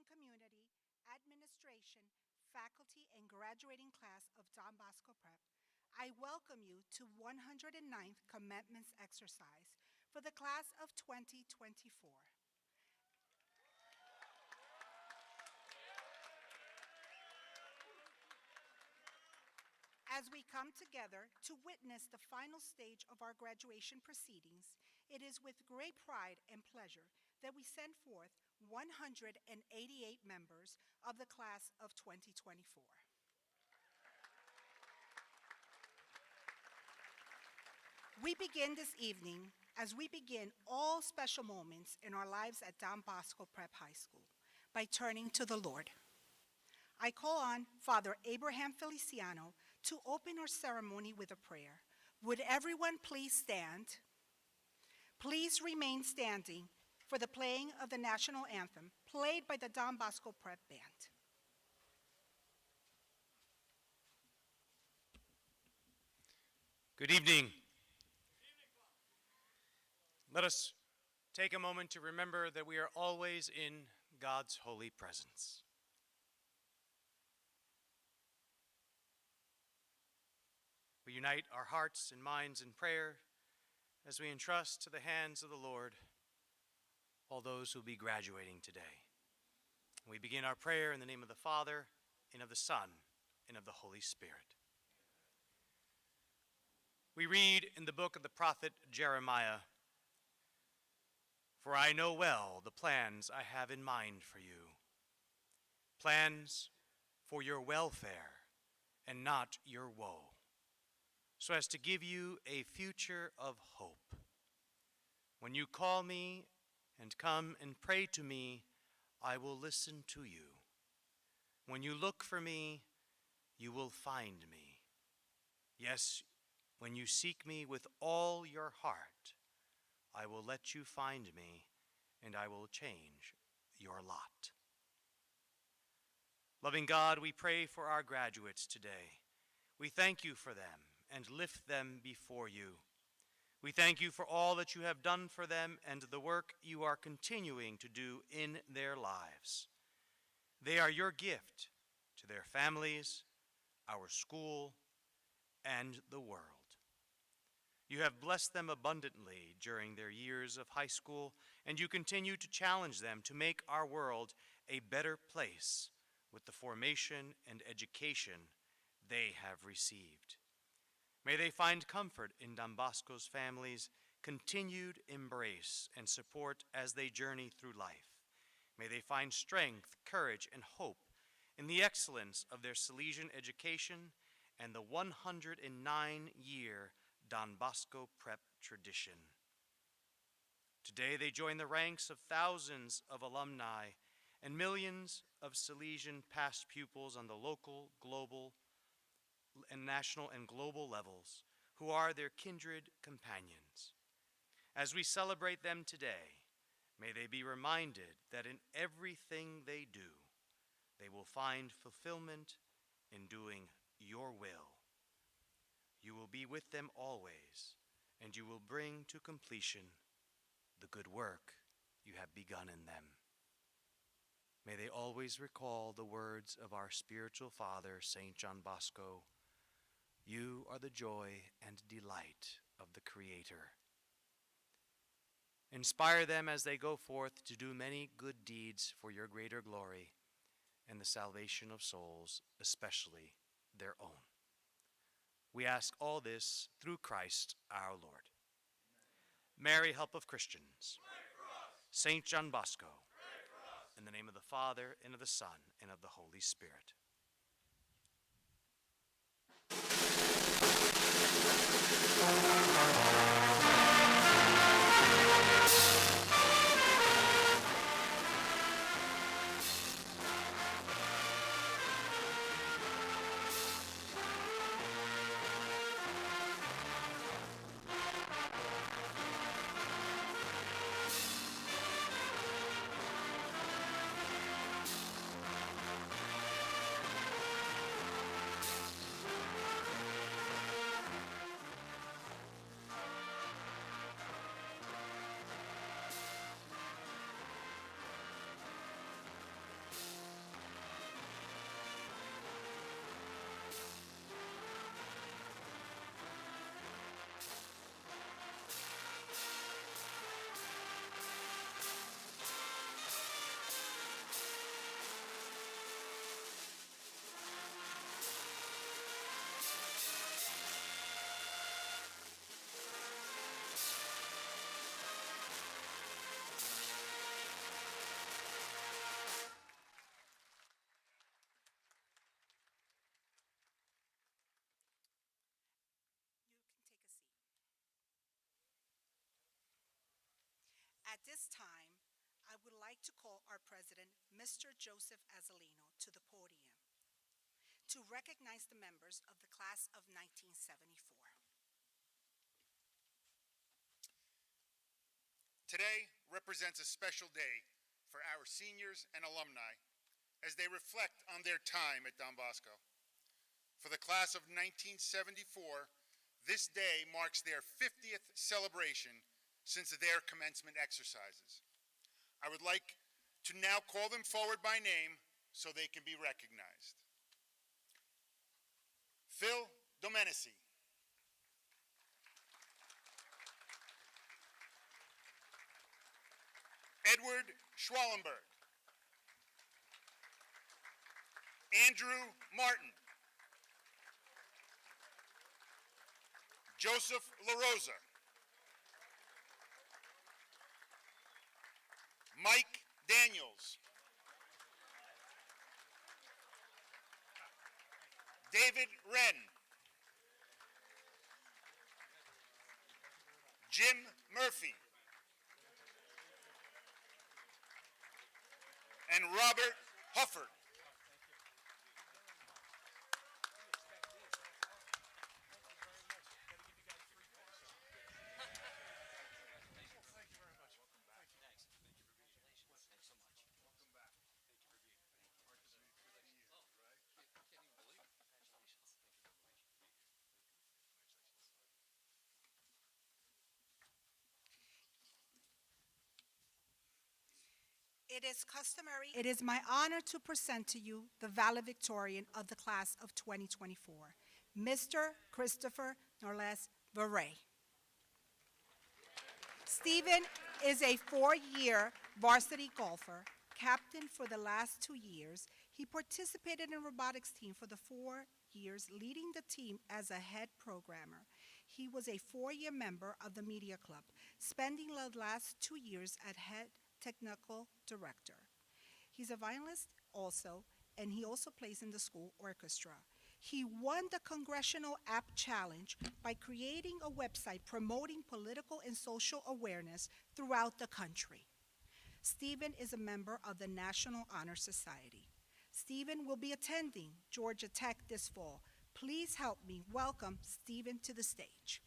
and community, administration, faculty, and graduating class of Don Bosco Prep, I welcome you to 109th Commencement exercise for the class of 2024. As we come together to witness the final stage of our graduation proceedings, it is with great pride and pleasure that we send forth 188 members of the class of 2024. We begin this evening as we begin all special moments in our lives at Don Bosco Prep High School by turning to the Lord. I call on Father Abraham Feliciano to open our ceremony with a prayer. Would everyone please stand? Please remain standing for the playing of the national anthem played by the Don Bosco Prep Band. Good evening. Let us take a moment to remember that we are always in God's holy presence. We unite our hearts and minds in prayer as we entrust to the hands of the Lord all those who will be graduating today. We begin our prayer in the name of the Father, and of the Son, and of the Holy Spirit. We read in the book of the prophet Jeremiah, "For I know well the plans I have in mind for you, plans for your welfare and not your woe, so as to give you a future of hope. When you call me and come and pray to me, I will listen to you. When you look for me, you will find me. Yes, when you seek me with all your heart, I will let you find me, and I will change your lot." Loving God, we pray for our graduates today. We thank you for them and lift them before you. We thank you for all that you have done for them and the work you are continuing to do in their lives. They are your gift to their families, our school, and the world. You have blessed them abundantly during their years of high school, and you continue to challenge them to make our world a better place with the formation and education they have received. May they find comfort in Don Bosco's family's continued embrace and support as they journey through life. May they find strength, courage, and hope in the excellence of their Salesian education and the 109-year Don Bosco Prep tradition. Today they join the ranks of thousands of alumni and millions of Salesian past pupils on the local, global, and national and global levels who are their kindred companions. As we celebrate them today, may they be reminded that in everything they do, they will find fulfillment in doing your will. You will be with them always, and you will bring to completion the good work you have begun in them. May they always recall the words of our spiritual father, St. John Bosco, "You are the joy and delight of the Creator." Inspire them as they go forth to do many good deeds for your greater glory and the salvation of souls, especially their own. We ask all this through Christ our Lord. Amen. Mary, help of Christians. Pray for us. St. John Bosco. Pray for us. In the name of the Father, and of the Son, and of the Holy Spirit. At this time, I would like to call our president, Mr. Joseph Azzolino, to the podium to recognize the members of the class of 1974. Today represents a special day for our seniors and alumni as they reflect on their time at Don Bosco. For the class of 1974, this day marks their 50th celebration since their commencement exercises. I would like to now call them forward by name so they can be recognized. Phil Domenici. Edward Schwallenberg. Andrew Martin. Joseph LaRosa. Mike Daniels. David Wren. Jim Murphy. And Robert Hufford. It is my honor to present to you the valedictorian of the class of 2024, Mr. Christopher Norles Varay. Stephen is a four-year varsity golfer, captain for the last 2 years. He participated in robotics team for the 4 years, leading the team as a head programmer. He was a 4-year member of the media club, spending the last 2 years as head technical director. He's a violinist also, and he also plays in the school orchestra. He won the Congressional App Challenge by creating a website promoting political and social awareness throughout the country. Stephen is a member of the National Honor Society. Stephen will be attending Georgia Tech this fall. Please help me welcome Stephen to the stage.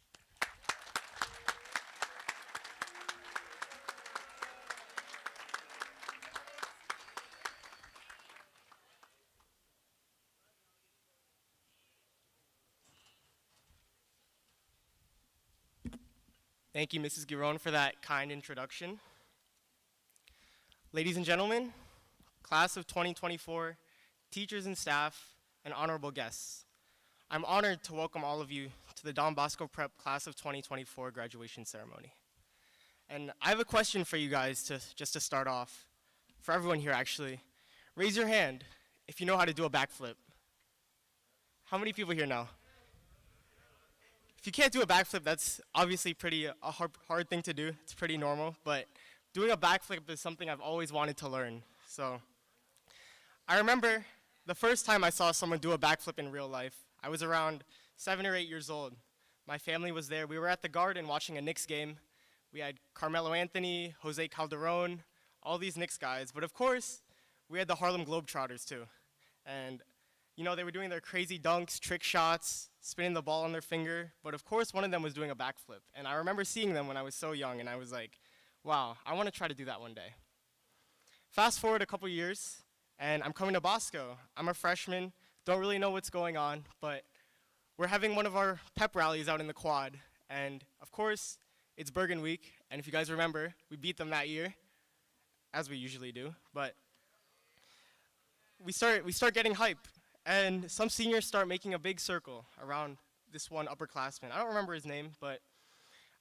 Thank you, Mrs. Giron, for that kind introduction. Ladies and gentlemen, class of 2024, teachers and staff, and honorable guests, I'm honored to welcome all of you to the Don Bosco Prep class of 2024 graduation ceremony. And I have a question for you guys just to start off, for everyone here actually. Raise your hand if you know how to do a backflip. How many people here know? If you can't do a backflip, that's obviously a hard thing to do. It's pretty normal, but doing a backflip is something I've always wanted to learn. So I remember the first time I saw someone do a backflip in real life. I was around 7 or 8 years old. My family was there. We were at the Garden watching a Knicks game. We had Carmelo Anthony, Jose Calderon, all these Knicks guys. But of course, we had the Harlem Globetrotters too. And you know, they were doing their crazy dunks, trick shots, spinning the ball on their finger. But of course, one of them was doing a backflip. And I remember seeing them when I was so young, and I was like, wow, I want to try to do that one day. Fast forward a couple years, and I'm coming to Bosco. I'm a freshman, don't really know what's going on, but we're having one of our pep rallies out in the quad. And of course, it's Bergen Week, and if you guys remember, we beat them that year, as we usually do. But we start getting hype. And some seniors start making a big circle around this one upperclassman. I don't remember his name, but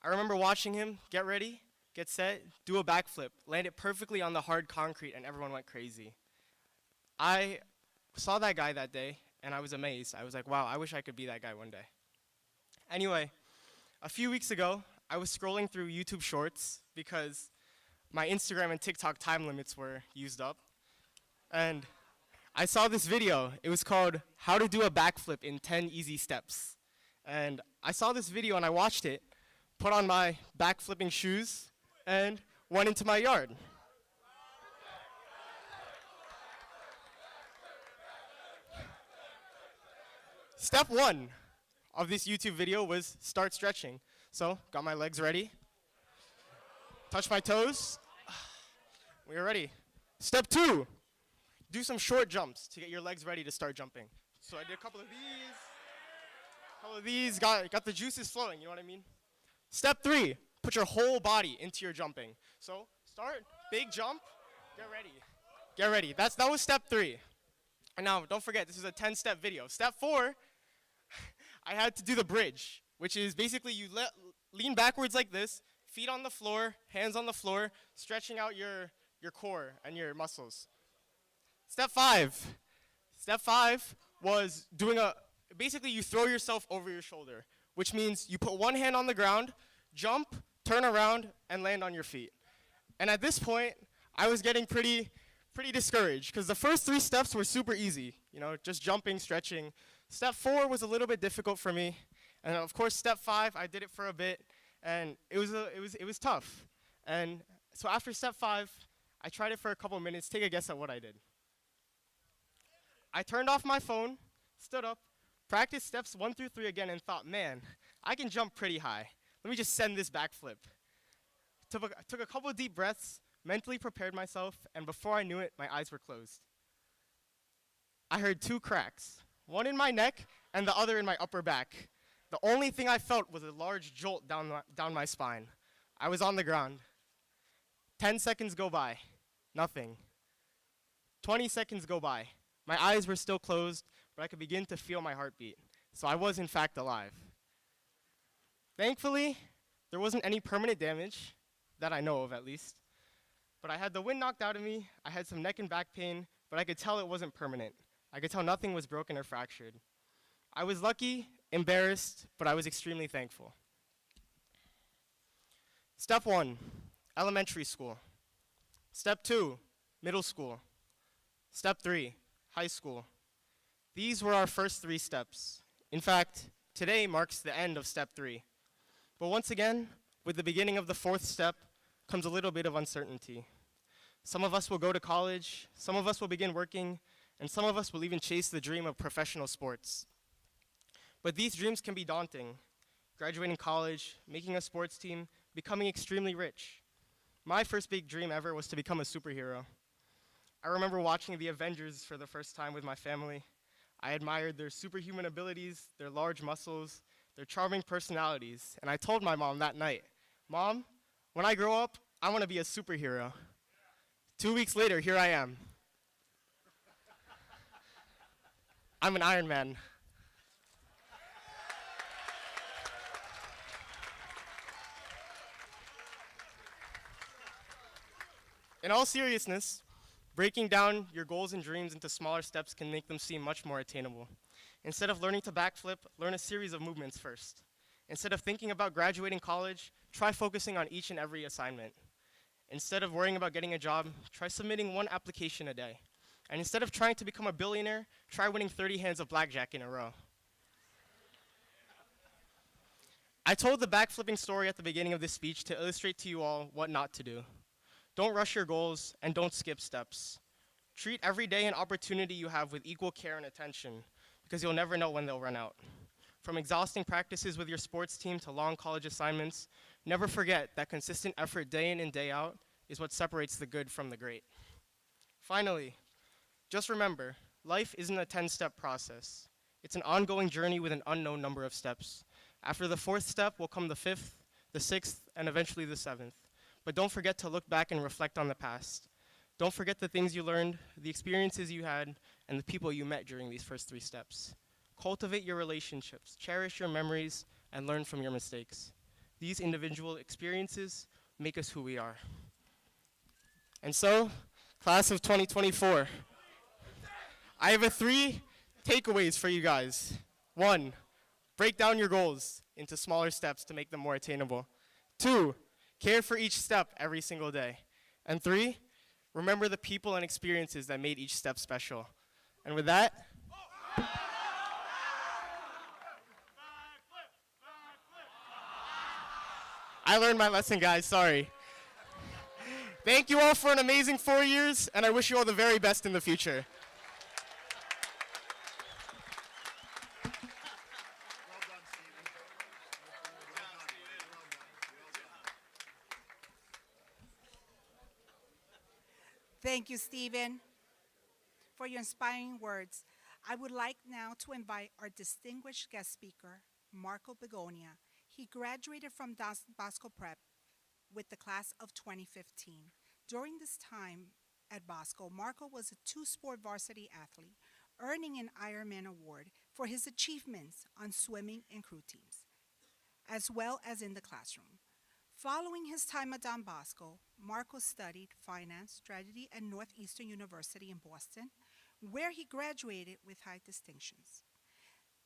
I remember watching him get ready, get set, do a backflip, land it perfectly on the hard concrete, and everyone went crazy. I saw that guy that day, and I was amazed. I was like, wow, I wish I could be that guy one day. Anyway, a few weeks ago, I was scrolling through YouTube Shorts because my Instagram and TikTok time limits were used up. And I saw this video. It was called How to Do a Backflip in 10 Easy Steps. And I saw this video and I watched it, put on my backflipping shoes, and went into my yard. Step 1 of this YouTube video was start stretching. So, got my legs ready. Touch my toes. We are ready. Step 2, do some short jumps to get your legs ready to start jumping. So I did a couple of these, got the juices flowing, you know what I mean? Step 3, put your whole body into your jumping. So start, big jump, get ready. Get ready. That was step 3. And now, don't forget, this is a 10-step video. Step 4, I had to do the bridge, which is basically you lean backwards like this, feet on the floor, hands on the floor, stretching out your core and your muscles. Step 5 was basically you throw yourself over your shoulder, which means you put one hand on the ground, jump, turn around, and land on your feet. And at this point, I was getting pretty discouraged because the first 3 steps were super easy, just jumping, stretching. Step 4 was a little bit difficult for me. And of course, step 5, I did it for a bit, and it was tough. And so after step 5, I tried it for a couple minutes. Take a guess at what I did. I turned off my phone, stood up, practiced steps 1 through 3 again, and thought, man, I can jump pretty high. Let me just send this backflip. Took a couple of deep breaths, mentally prepared myself, and before I knew it, my eyes were closed. I heard 2 cracks, one in my neck and the other in my upper back. The only thing I felt was a large jolt down my spine. I was on the ground. 10 seconds go by, nothing. 20 seconds go by. My eyes were still closed, but I could begin to feel my heartbeat. So I was in fact alive. Thankfully, there wasn't any permanent damage, that I know of at least. But I had the wind knocked out of me, I had some neck and back pain, but I could tell it wasn't permanent. I could tell nothing was broken or fractured. I was lucky, embarrassed, but I was extremely thankful. Step 1, elementary school. Step 2, middle school. Step 3, high school. These were our first 3 steps. In fact, today marks the end of step 3. But once again, with the beginning of the 4th step comes a little bit of uncertainty. Some of us will go to college, some of us will begin working, and some of us will even chase the dream of professional sports. But these dreams can be daunting. Graduating college, making a sports team, becoming extremely rich. My first big dream ever was to become a superhero. I remember watching the Avengers for the first time with my family. I admired their superhuman abilities, their large muscles, their charming personalities, and I told my mom that night, "Mom, when I grow up, I want to be a superhero." 2 weeks later, here I am. I'm an Iron Man. In all seriousness, breaking down your goals and dreams into smaller steps can make them seem much more attainable. Instead of learning to backflip, learn a series of movements first. Instead of thinking about graduating college, try focusing on each and every assignment. Instead of worrying about getting a job, try submitting 1 application a day. And instead of trying to become a billionaire, try winning 30 hands of blackjack in a row. I told the backflipping story at the beginning of this speech to illustrate to you all what not to do. Don't rush your goals and don't skip steps. Treat every day and opportunity you have with equal care and attention, because you'll never know when they'll run out. From exhausting practices with your sports team to long college assignments, never forget that consistent effort day in and day out is what separates the good from the great. Finally, just remember, life isn't a 10-step process. It's an ongoing journey with an unknown number of steps. After the 4th step will come the 5th, the 6th, and eventually the 7th. But don't forget to look back and reflect on the past. Don't forget the things you learned, the experiences you had, and the people you met during these first 3 steps. Cultivate your relationships, cherish your memories, and learn from your mistakes. These individual experiences make us who we are. And so, class of 2024, I have 3 takeaways for you guys. 1, break down your goals into smaller steps to make them more attainable. 2, care for each step every single day. And 3, remember the people and experiences that made each step special. And with that, I learned my lesson, guys, sorry. Thank you all for an amazing 4 years, and I wish you all the very best in the future. Thank you, Stephen, for your inspiring words. I would like now to invite our distinguished guest speaker, Marco Begonia. He graduated from Bosco Prep with the class of 2015. During this time at Bosco, Marco was a two-sport varsity athlete, earning an Ironman award for his achievements on swimming and crew teams, as well as in the classroom. Following his time at Don Bosco, Marco studied finance strategy at Northeastern University in Boston, where he graduated with high distinctions.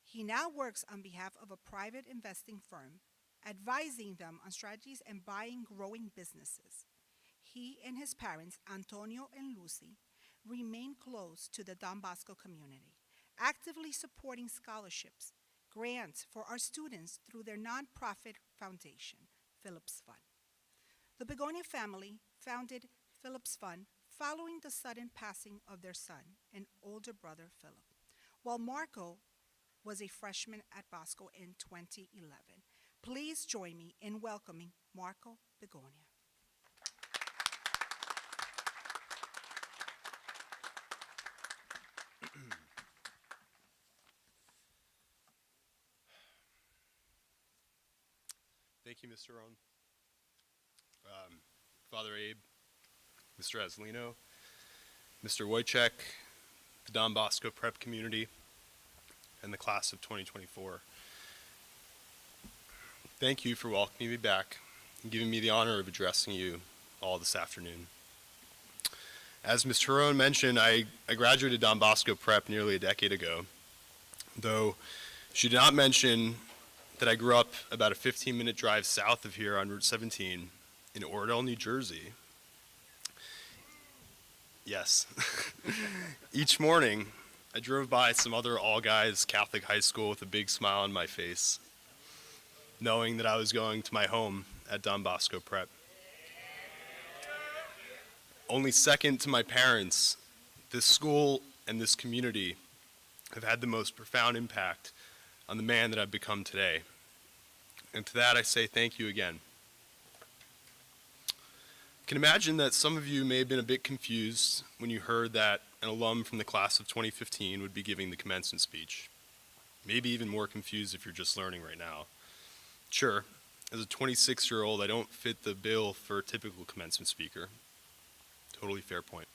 He now works on behalf of a private investing firm, advising them on strategies and buying growing businesses. He and his parents, Antonio and Lucy, remain close to the Don Bosco community, actively supporting scholarships, grants for our students through their nonprofit foundation, Phillips Fund. The Begonia family founded Phillips Fund following the sudden passing of their son and older brother, Philip, while Marco was a freshman at Bosco in 2011. Please join me in welcoming Marco Begonia. Thank you, Mr. Rohn. Father Abe, Mr. Aslino, Mr. Wojciech, the Don Bosco Prep community, and the class of 2024. Thank you for welcoming me back and giving me the honor of addressing you all this afternoon. As Mr. Rohn mentioned, I graduated Don Bosco Prep nearly a decade ago, though she did not mention that I grew up about a 15-minute drive south of here on Route 17 in Oradell, New Jersey. Yes. Each morning, I drove by some other all-guys Catholic high school with a big smile on my face, knowing that I was going to my home at Don Bosco Prep. Only second to my parents, this school and this community have had the most profound impact on the man that I've become today. And to that I say thank you again. I can imagine that some of you may have been a bit confused when you heard that an alum from the class of 2015 would be giving the commencement speech. Maybe even more confused if you're just learning right now. Sure, as a 26-year-old, I don't fit the bill for a typical commencement speaker. Totally fair point.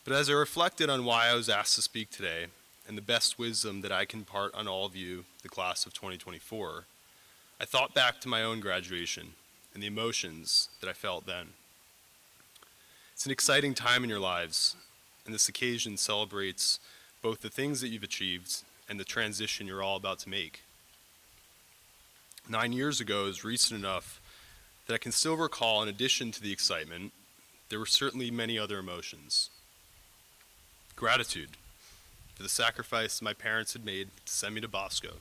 But as I reflected on why I was asked to speak today, and the best wisdom that I can impart on all of you, the class of 2024, I thought back to my own graduation and the emotions that I felt then. It's an exciting time in your lives, and this occasion celebrates both the things that you've achieved and the transition you're all about to make. 9 years ago is recent enough that I can still recall, in addition to the excitement, there were certainly many other emotions. Gratitude for the sacrifice my parents had made to send me to Bosco,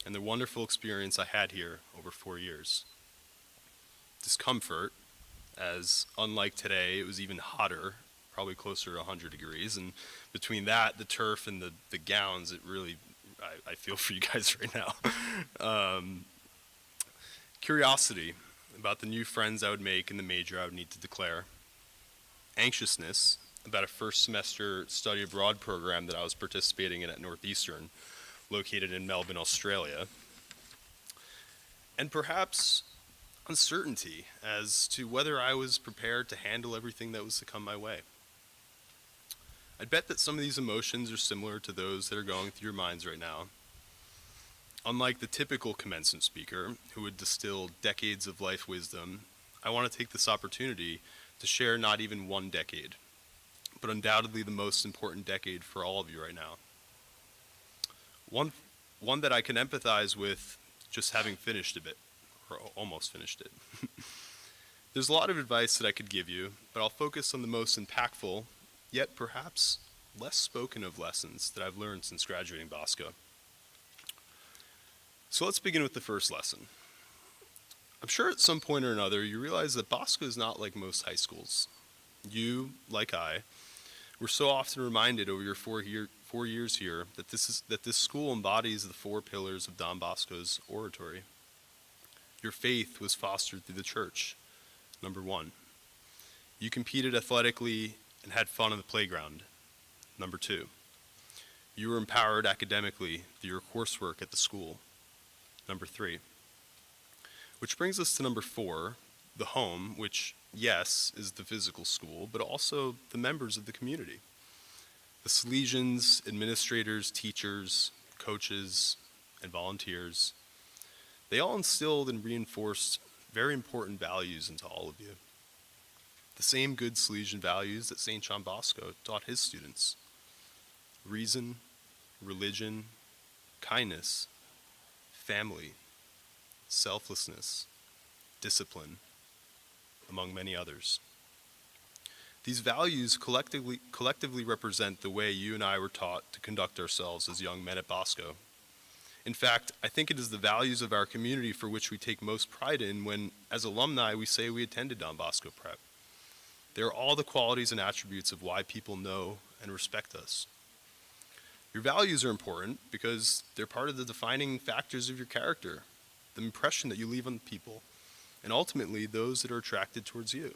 and the wonderful experience I had here over 4 years. Discomfort, as unlike today, it was even hotter, probably closer to 100 degrees, and between that, the turf, and the gowns, it really, I feel for you guys right now. Curiosity about the new friends I would make and the major I would need to declare. Anxiousness about a first semester study abroad program that I was participating in at Northeastern, located in Melbourne, Australia. And perhaps uncertainty as to whether I was prepared to handle everything that was to come my way. I'd bet that some of these emotions are similar to those that are going through your minds right now. Unlike the typical commencement speaker who would distill decades of life wisdom, I want to take this opportunity to share not even one decade, but undoubtedly the most important decade for all of you right now. One that I can empathize with just having finished a bit, or almost finished it. There's a lot of advice that I could give you, but I'll focus on the most impactful, yet perhaps less spoken of lessons that I've learned since graduating Bosco. So let's begin with the first lesson. I'm sure at some point or another you realize that Bosco is not like most high schools. You, like I, were so often reminded over your 4 years here that this school embodies the 4 pillars of Don Bosco's oratory. Your faith was fostered through the church, number 1. You competed athletically and had fun on the playground, number 2. You were empowered academically through your coursework at the school, number 3. Which brings us to number 4, the home, which, yes, is the physical school, but also the members of the community. The Salesians, administrators, teachers, coaches, and volunteers, they all instilled and reinforced very important values into all of you. The same good Salesian values that St. John Bosco taught his students: reason, religion, kindness, family, selflessness, discipline, among many others. These values collectively represent the way you and I were taught to conduct ourselves as young men at Bosco. In fact, I think it is the values of our community for which we take most pride in when, as alumni, we say we attended Don Bosco Prep. They are all the qualities and attributes of why people know and respect us. Your values are important because they're part of the defining factors of your character, the impression that you leave on people, and ultimately those that are attracted towards you.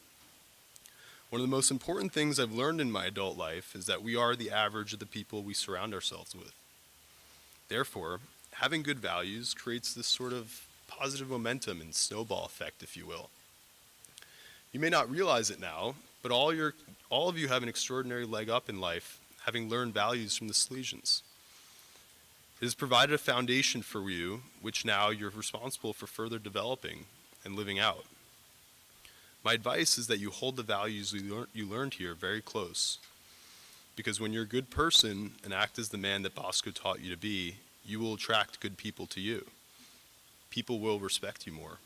One of the most important things I've learned in my adult life is that we are the average of the people we surround ourselves with. Therefore, having good values creates this sort of positive momentum and snowball effect, if you will. You may not realize it now, but all of you have an extraordinary leg up in life, having learned values from the Salesians. It has provided a foundation for you, which now you're responsible for further developing and living out. My advice is that you hold the values you learned here very close, because when you're a good person and act as the man that Bosco taught you to be, you will attract good people to you. People will respect you more.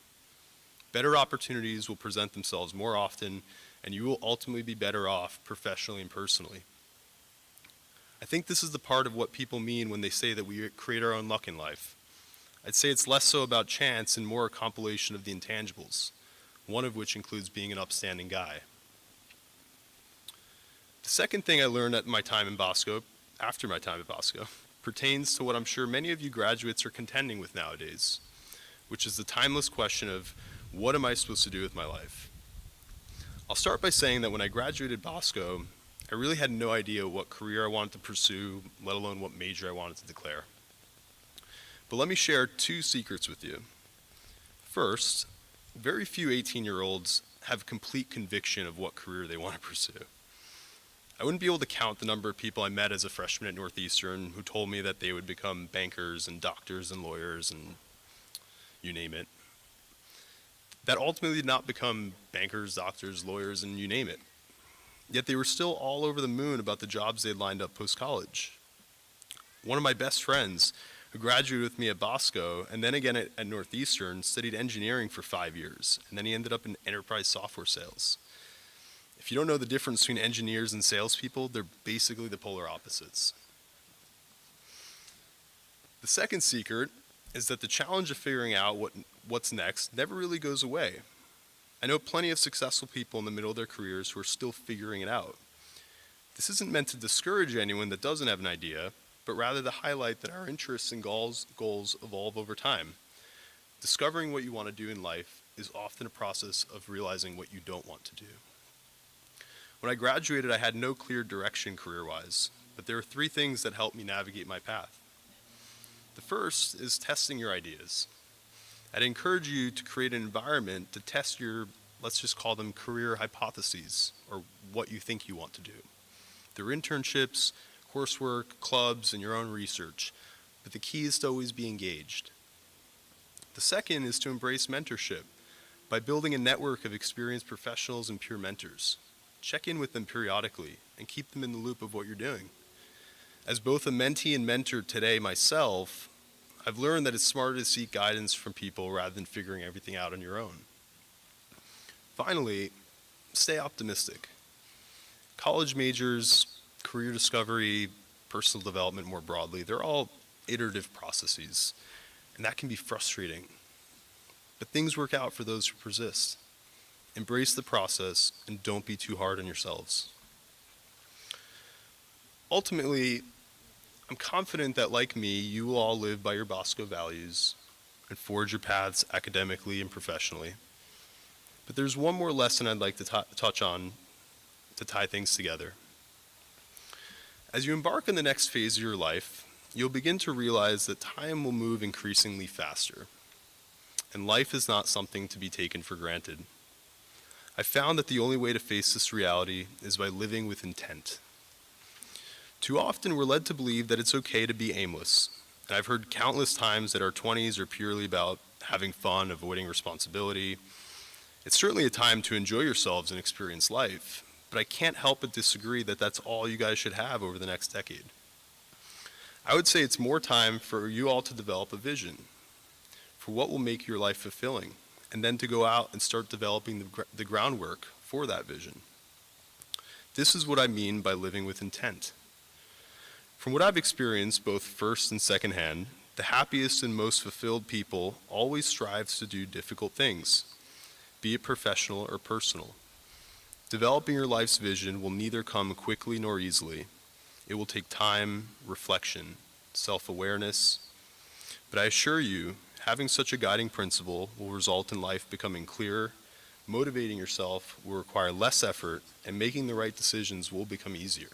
Better opportunities will present themselves more often, and you will ultimately be better off professionally and personally. I think this is the part of what people mean when they say that we create our own luck in life. I'd say it's less so about chance and more a compilation of the intangibles, one of which includes being an upstanding guy. The second thing I learned after my time at Bosco, pertains to what I'm sure many of you graduates are contending with nowadays, which is the timeless question of, what am I supposed to do with my life? I'll start by saying that when I graduated Bosco, I really had no idea what career I wanted to pursue, let alone what major I wanted to declare. But let me share 2 secrets with you. First, very few 18-year-olds have complete conviction of what career they want to pursue. I wouldn't be able to count the number of people I met as a freshman at Northeastern who told me that they would become bankers and doctors and lawyers and you name it. That ultimately did not become bankers, doctors, lawyers, and you name it. Yet they were still all over the moon about the jobs they'd lined up post-college. One of my best friends, who graduated with me at Bosco and then again at Northeastern, studied engineering for 5 years, and then he ended up in enterprise software sales. If you don't know the difference between engineers and salespeople, they're basically the polar opposites. The second secret is that the challenge of figuring out what's next never really goes away. I know plenty of successful people in the middle of their careers who are still figuring it out. This isn't meant to discourage anyone that doesn't have an idea, but rather to highlight that our interests and goals evolve over time. Discovering what you want to do in life is often a process of realizing what you don't want to do. When I graduated, I had no clear direction career-wise, but there are 3 things that helped me navigate my path. The first is testing your ideas. I'd encourage you to create an environment to test your, let's just call them career hypotheses, or what you think you want to do. Through internships, coursework, clubs, and your own research, but the key is to always be engaged. The second is to embrace mentorship by building a network of experienced professionals and peer mentors. Check in with them periodically and keep them in the loop of what you're doing. As both a mentee and mentor today myself, I've learned that it's smarter to seek guidance from people rather than figuring everything out on your own. Finally, stay optimistic. College majors, career discovery, personal development more broadly, they're all iterative processes, and that can be frustrating. but things work out for those who persist. Embrace the process and don't be too hard on yourselves. Ultimately, I'm confident that, like me, you will all live by your Bosco values and forge your paths academically and professionally. But there's one more lesson I'd like to touch on to tie things together. As you embark on the next phase of your life, you'll begin to realize that time will move increasingly faster, and life is not something to be taken for granted. I found that the only way to face this reality is by living with intent. Too often we're led to believe that it's okay to be aimless, and I've heard countless times that our 20s are purely about having fun, avoiding responsibility. It's certainly a time to enjoy yourselves and experience life, but I can't help but disagree that that's all you guys should have over the next decade. I would say it's more time for you all to develop a vision for what will make your life fulfilling, and then to go out and start developing the groundwork for that vision. This is what I mean by living with intent. From what I've experienced, both first and secondhand, the happiest and most fulfilled people always strives to do difficult things, be it professional or personal. Developing your life's vision will neither come quickly nor easily. It will take time, reflection, self-awareness. But I assure you, having such a guiding principle will result in life becoming clearer, motivating yourself will require less effort, and making the right decisions will become easier.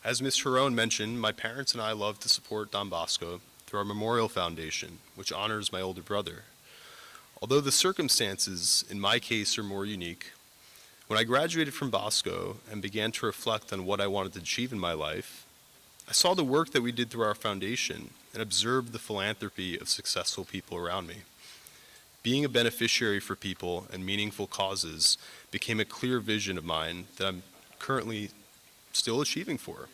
As Ms. Sharon mentioned, my parents and I love to support Don Bosco through our Memorial Foundation, which honors my older brother. Although the circumstances in my case are more unique, when I graduated from Bosco and began to reflect on what I wanted to achieve in my life, I saw the work that we did through our foundation and observed the philanthropy of successful people around me. Being a beneficiary for people and meaningful causes became a clear vision of mine that I'm currently still achieving for.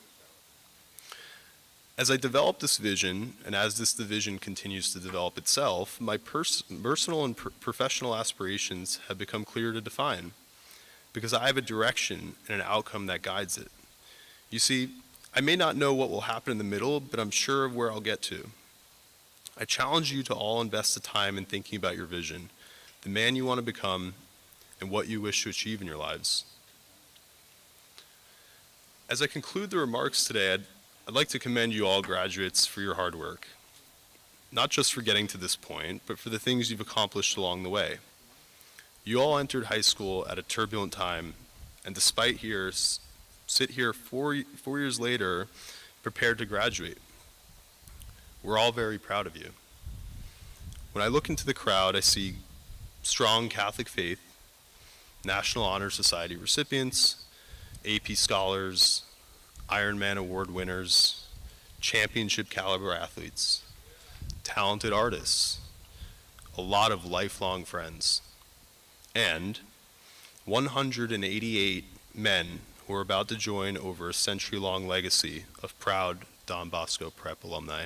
As I developed this vision, and as this vision continues to develop itself, my personal and professional aspirations have become clear to define, because I have a direction and an outcome that guides it. You see, I may not know what will happen in the middle, but I'm sure of where I'll get to. I challenge you to all invest the time in thinking about your vision, the man you want to become, and what you wish to achieve in your lives. As I conclude the remarks today, I'd like to commend you all graduates for your hard work. Not just for getting to this point, but for the things you've accomplished along the way. You all entered high school at a turbulent time, and despite sit here four years later, prepared to graduate. We're all very proud of you. When I look into the crowd, I see strong Catholic faith, National Honor Society recipients, AP scholars, Ironman Award winners, championship caliber athletes, talented artists, a lot of lifelong friends, and 188 men who are about to join over a century-long legacy of proud Don Bosco Prep alumni.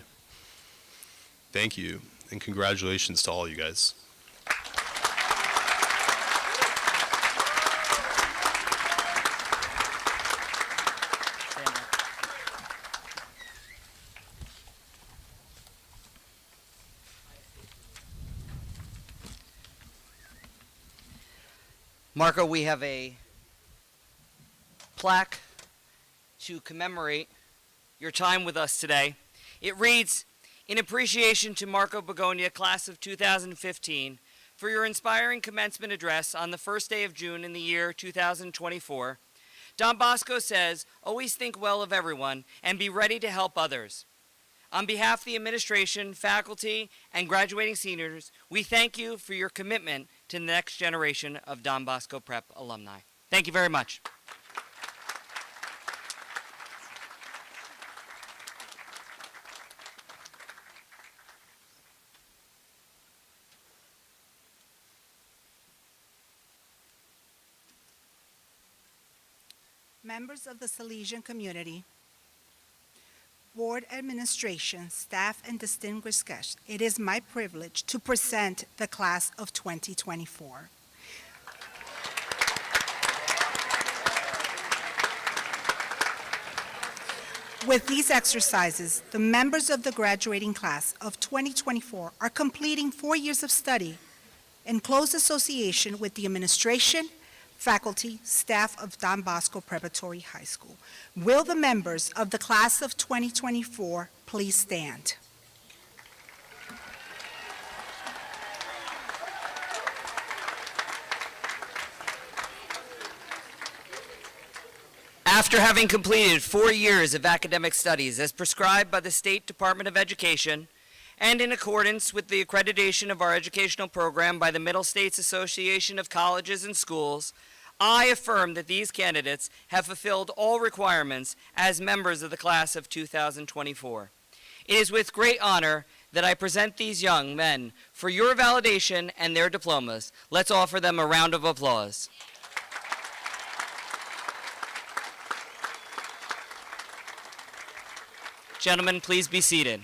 Thank you, and congratulations to all you guys. Marco, we have a plaque to commemorate your time with us today. It reads, "In appreciation to Marco Begonia, class of 2015, for your inspiring commencement address on the first day of June in the year 2024, Don Bosco says, always think well of everyone and be ready to help others. On behalf of the administration, faculty, and graduating seniors, we thank you for your commitment to the next generation of Don Bosco Prep alumni." Thank you very much. Members of the Salesian community, board administration, staff, and distinguished guests, it is my privilege to present the class of 2024. With these exercises, the members of the graduating class of 2024 are completing 4 years of study in close association with the administration, faculty, staff of Don Bosco Preparatory High School. Will the members of the class of 2024 please stand? After having completed 4 years of academic studies as prescribed by the State Department of Education and in accordance with the accreditation of our educational program by the Middle States Association of Colleges and Schools, I affirm that these candidates have fulfilled all requirements as members of the class of 2024. It is with great honor that I present these young men for your validation and their diplomas. Let's offer them a round of applause. Gentlemen, please be seated.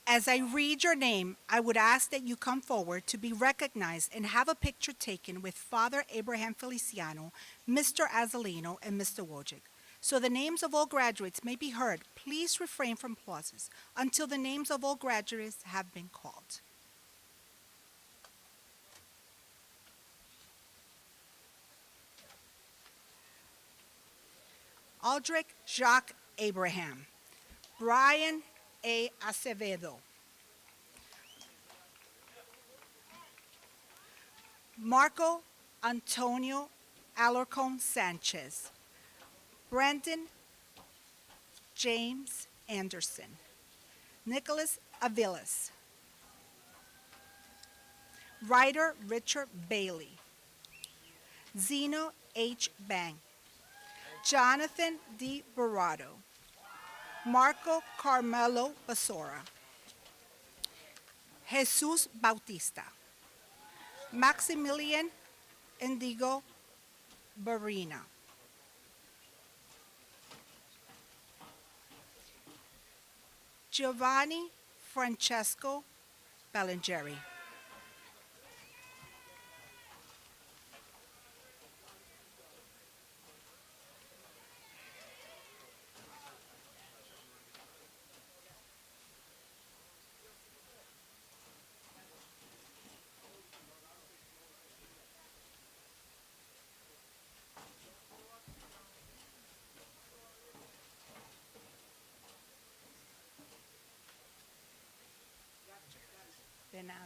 As I read your name, I would ask that you come forward to be recognized and have a picture taken with Father Abraham Feliciano, Mr. Azalino, and Mr. Wojcik. So the names of all graduates may be heard. Please refrain from applauses until the names of all graduates have been called. Aldrich Jacques Abraham, Brian A. Acevedo, Marco Antonio Alarcon Sanchez, Brandon James Anderson, Nicholas Aviles, Ryder Richard Bailey, Zeno H. Bang, Jonathan D. Barado, Marco Carmelo Basora, Jesus Bautista, Maximilian Indigo Barina, Giovanni Francesco Bellingeri, de nada.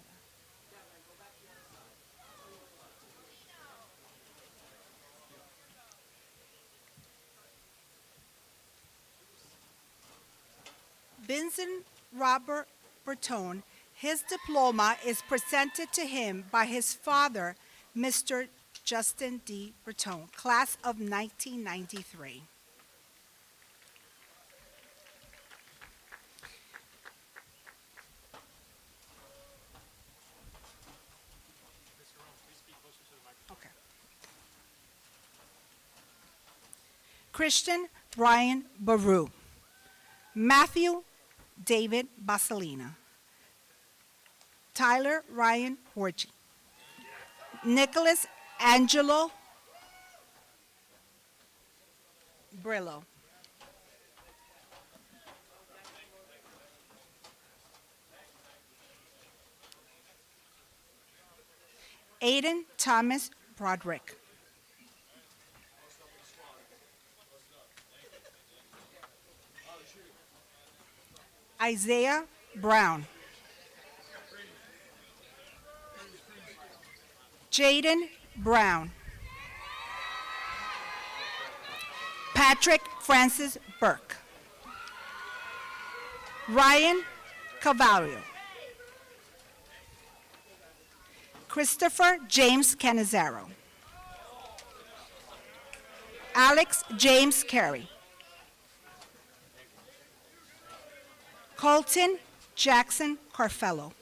Vincent Robert Bertone, his diploma is presented to him by his father, Mr. Justin D. Bertone, class of 1993. Okay. Christian Brian Baru, Matthew David Basalina, Tyler Ryan Horgy, Nicholas Angelo Brillo, Aiden Thomas Broderick, Isaiah Brown, Jaden Brown, Patrick Francis Burke, Ryan Cavallo, Christopher James Canizaro, Alex James Carey, Colton Jackson Carfello,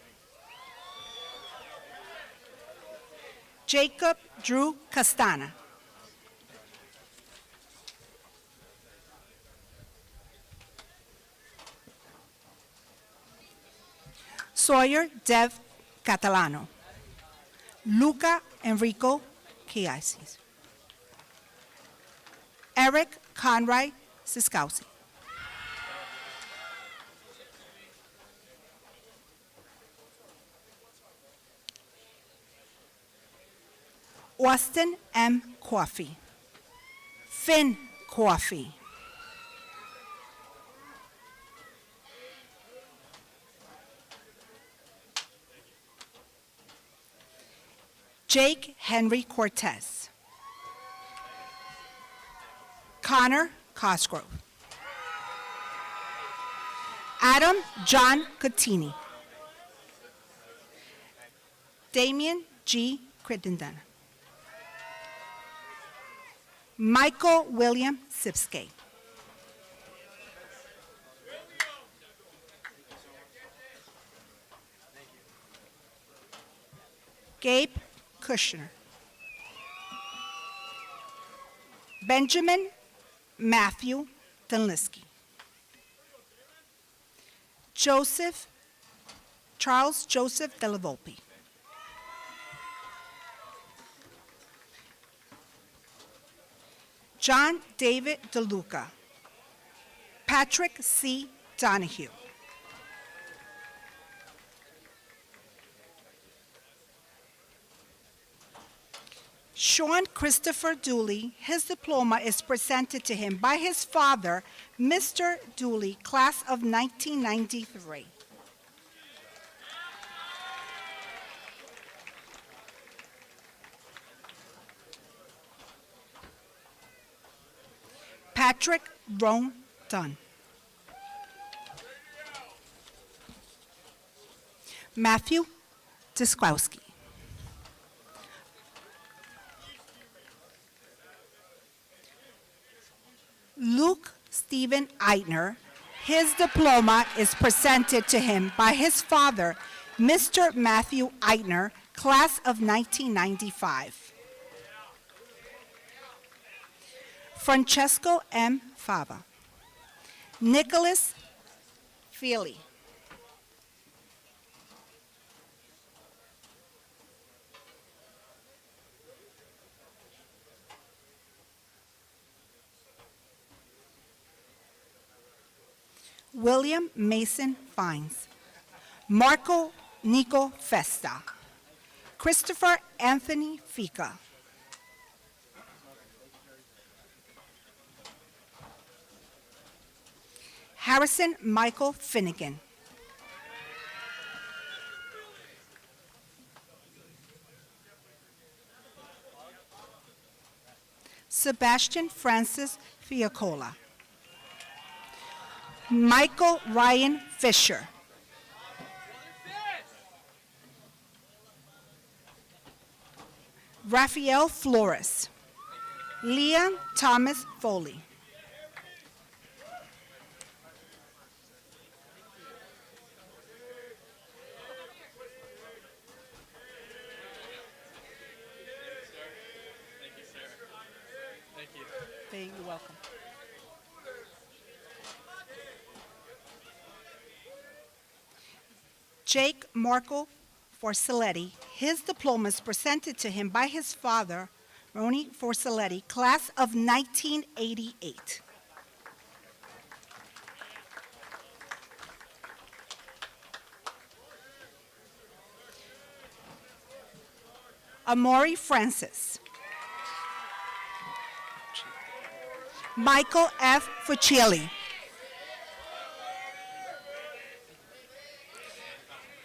Jacob Drew Castana, Sawyer Dev Catalano, Luca Enrico Chiasis, Eric Conrad Siskowski. Austin M. Coffey. Finn Coffey. Jake Henry Cortez. Connor Cosgrove. Adam John Cottini. Damian G. Crittenden. Michael William Sipske. Gabe Kushner. Benjamin Matthew Dunliski. Charles Joseph Della Volpe. John David DeLuca. Patrick C. Donahue. Sean Christopher Dooley, his diploma is presented to him by his father, Mr. Dooley, class of 1993. Patrick Roan Dunn. Matthew Tiskowski. Luke Stephen Eitner, his diploma is presented to him by his father, Mr. Matthew Eitner, class of 1995. Francesco M. Fava. Nicholas Feely. William Mason Fines. Marco Nico Festa. Christopher Anthony Fica. Harrison Michael Finnegan. Sebastian Francis Fiacola. Michael Ryan Fisher. Raphael Flores. Leon Thomas Foley. You're welcome. Jake Marco Forciletti, his diploma is presented to him by his father, Roni Forciletti, class of 1988. Amori Francis. Michael F. Fucilli.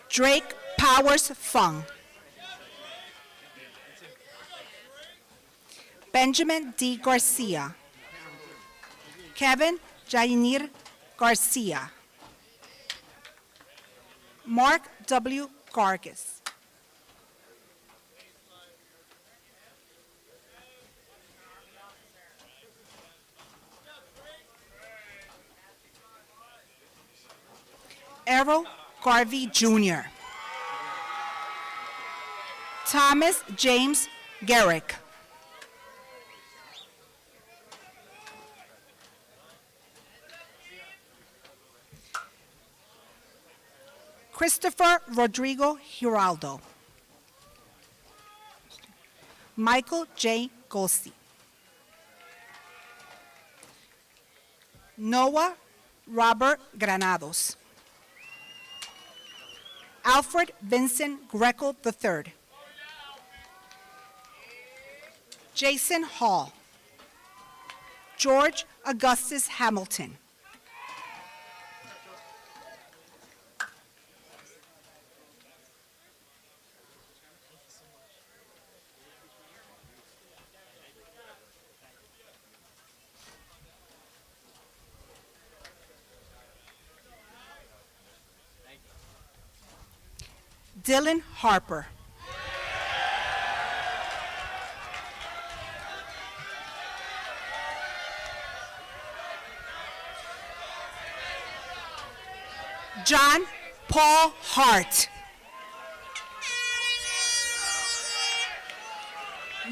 Drake Powers Fung. Benjamin D. Garcia. Kevin Jainir Garcia. Mark W. Gargis. Errol Garvey Jr. Thomas James Garrick. Christopher Rodrigo Giraldo. Michael J. Golsey. Noah Robert Granados. Alfred Vincent Greco III. Jason Hall. George Augustus Hamilton. Dylan Harper. John Paul Hart.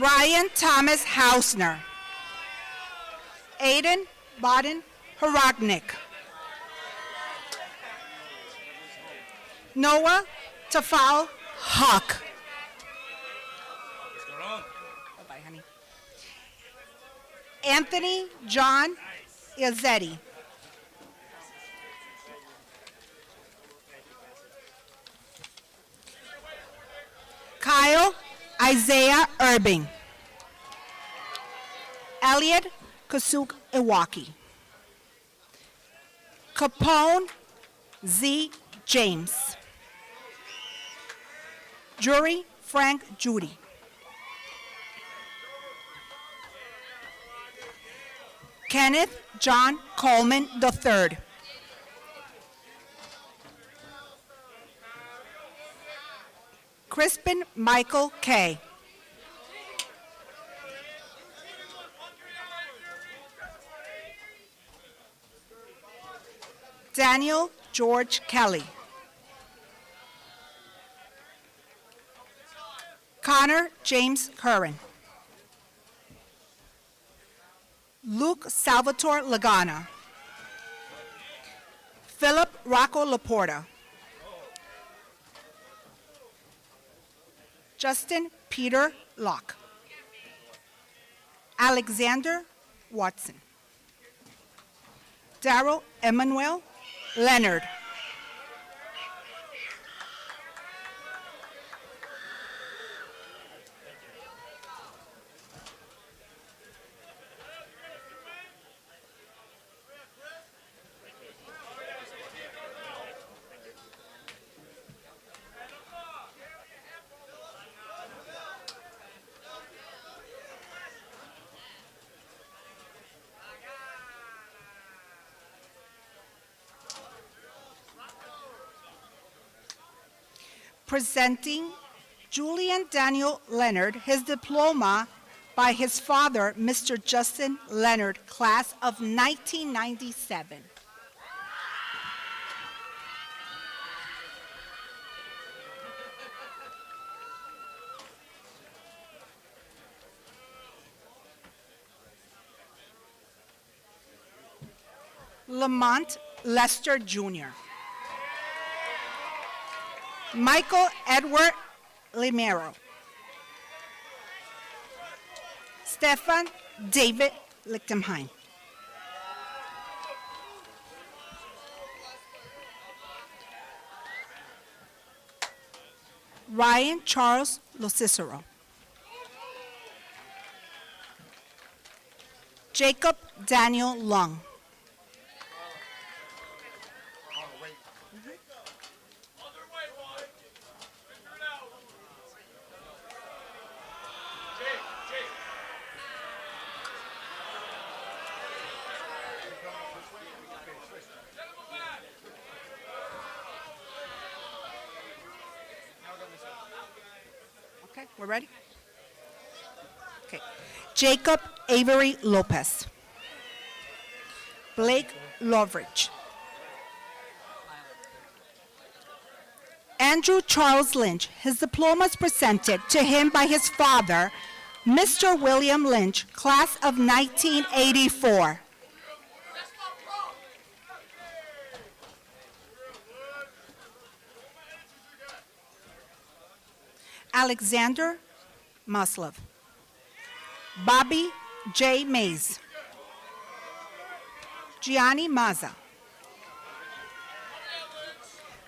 Ryan Thomas Hausner. Aiden Baden Haragnik. Noah Tafal Huck. Bye-bye, honey. Anthony John Izzetti. Kyle Isaiah Irving. Elliot Kasuk Iwaki. Capone Z. James. Jury Frank Judy. Kenneth John Coleman III. Crispin Michael K. Daniel George Kelly. Connor James Curran. Luke Salvatore Lagana. Philip Rocco Laporta. Justin Peter Locke. Alexander Watson. Darrell Emmanuel Leonard. Presenting Julian Daniel Leonard his diploma by his father, Mr. Justin Leonard, class of 1997. Lamont Lester Jr. Michael Edward Limero. Stefan David Lichtenheim. Ryan Charles Locicero. Jacob Daniel Lung. Okay, we're ready? Okay. Jacob Avery Lopez. Blake Lovridge. Andrew Charles Lynch. His diploma is presented to him by his father, Mr. William Lynch, class of 1984. Alexander Maslov. Bobby J. Mays. Gianni Mazza.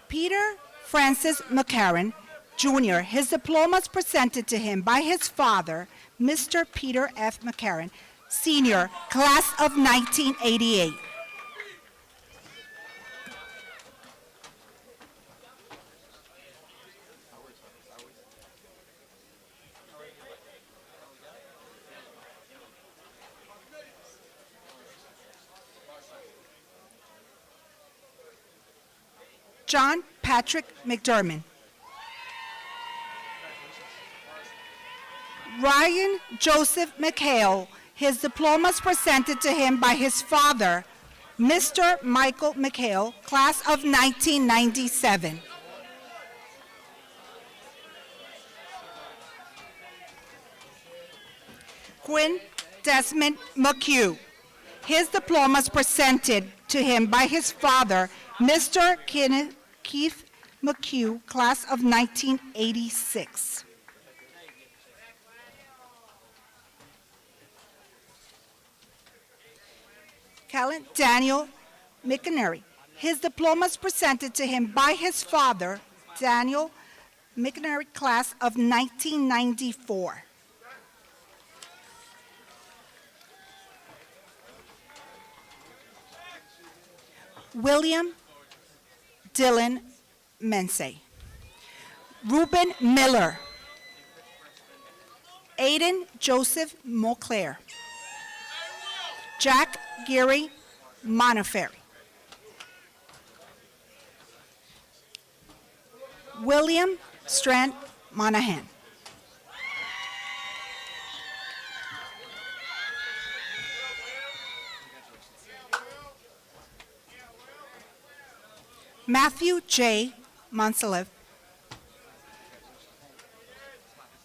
Peter Francis McCarran, Jr., his diplomas presented to him by his father, Mr. Peter F. McCarran, Sr., class of 1988. John Patrick McDermott. Ryan Joseph McHale, his diplomas presented to him by his father, Mr. Michael McHale, class of 1997. Quinn Desmond McHugh, his diplomas presented to him by his father, Mr. Keith McHugh, class of 1986. Callan Daniel McInerney, his diplomas presented to him by his father, Daniel McInerney, class of 1994. William Dylan Menseh. Reuben Miller. Aiden Joseph Monclair. Jack Gary Monaferry. William Strand Monahan. Matthew J. Monsalev.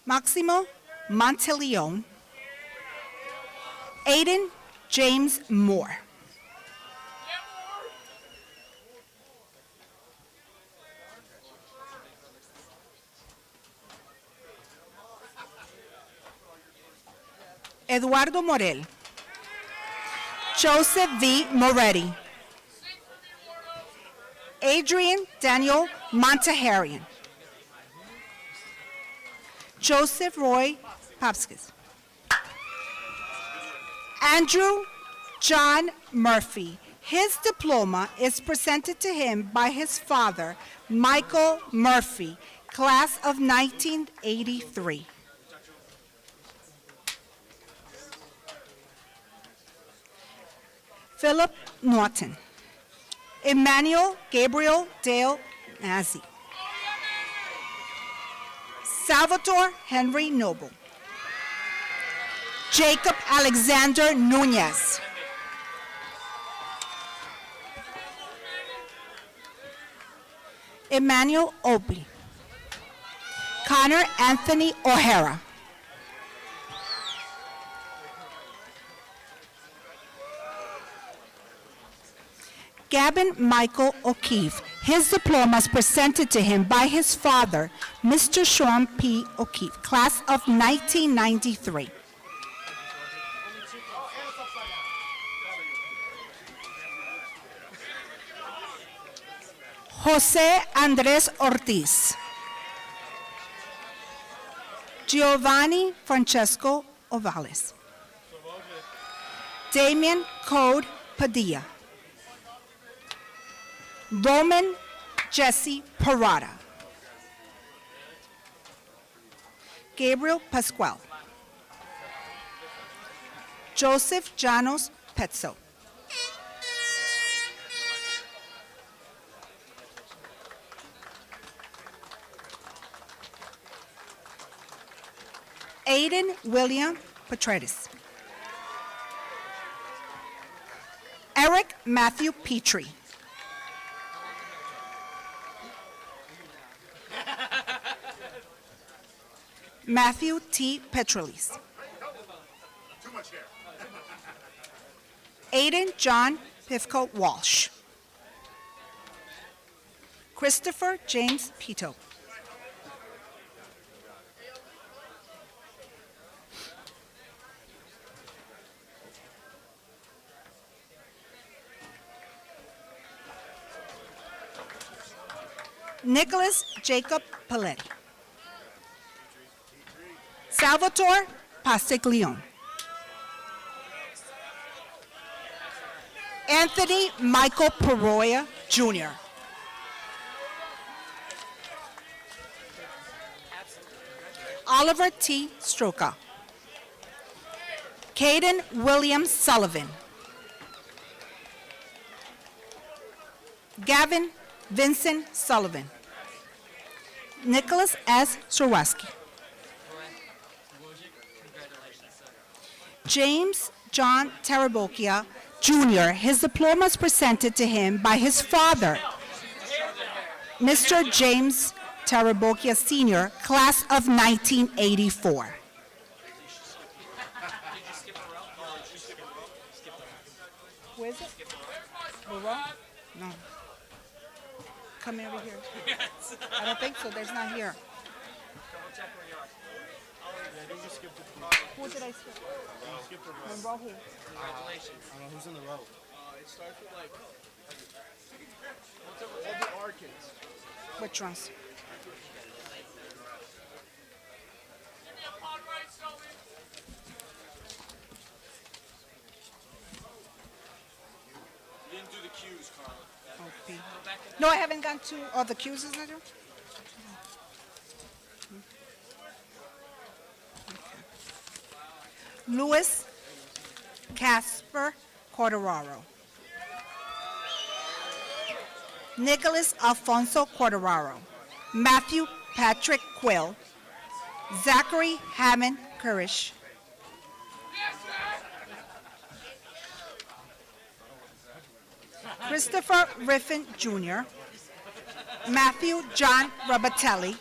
Maximo Monteleone. Aiden James Moore. Eduardo Morel. Joseph V. Moretti. Adrian Daniel Montaharian. Joseph Roy Popskis. Andrew John Murphy. His diploma is presented to him by his father, Michael Murphy, class of 1983. Philip Norton. Emmanuel Gabriel Dale Nazi. Salvatore Henry Noble. Jacob Alexander Nunez. Emmanuel Opie. Connor Anthony O'Hara. Gavin Michael O'Keefe. His diplomas presented to him by his father, Mr. Sean P. O'Keefe, class of 1993. Jose Andres Ortiz. Giovanni Francesco Ovales. Damian Code Padilla. Roman Jesse Parada. Gabriel Pascual. Joseph Janos Petzo. Aiden William Petridis. Eric Matthew Petrie. Matthew T. Petrolis. Aiden John Pifko Walsh. Christopher James Pito. Nicholas Jacob Paletti. Salvatore Pastiglione. Anthony Michael Peroya, Jr. Oliver T. Stroka. Caden William Sullivan. Gavin Vincent Sullivan. Nicholas S. Sorwaski. James John Tarabokia, Jr. His diploma is presented to him by his father, Mr. James Tarabokia, Sr., class of 1984. Where is it? The row? No. Come over here. I don't think so. There's not here. Who did I skip? The row here. Congratulations. I don't know who's in the row. It starts with like all the R kids. Which ones? You didn't do the cues, Carla. Okay. No, I haven't gone to all the cues, is that true? Louis Casper Corderaro. Nicholas Alfonso Corderaro. Matthew Patrick Quill. Zachary Hammond Kurish. Christopher Riffin Jr. Matthew John Rabatelli.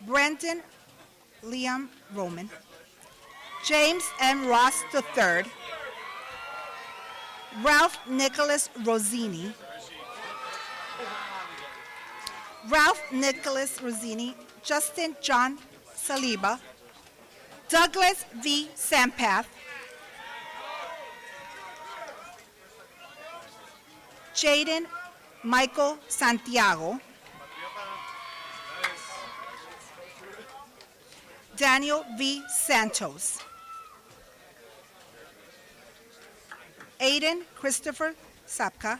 Brendan Liam Roman. James M. Ross III. Ralph Nicholas Rosini. Ralph Nicholas Rosini. Justin John Saliba. Douglas V. Sampath. Jaden Michael Santiago. Daniel V. Santos. Aiden Christopher Sapka.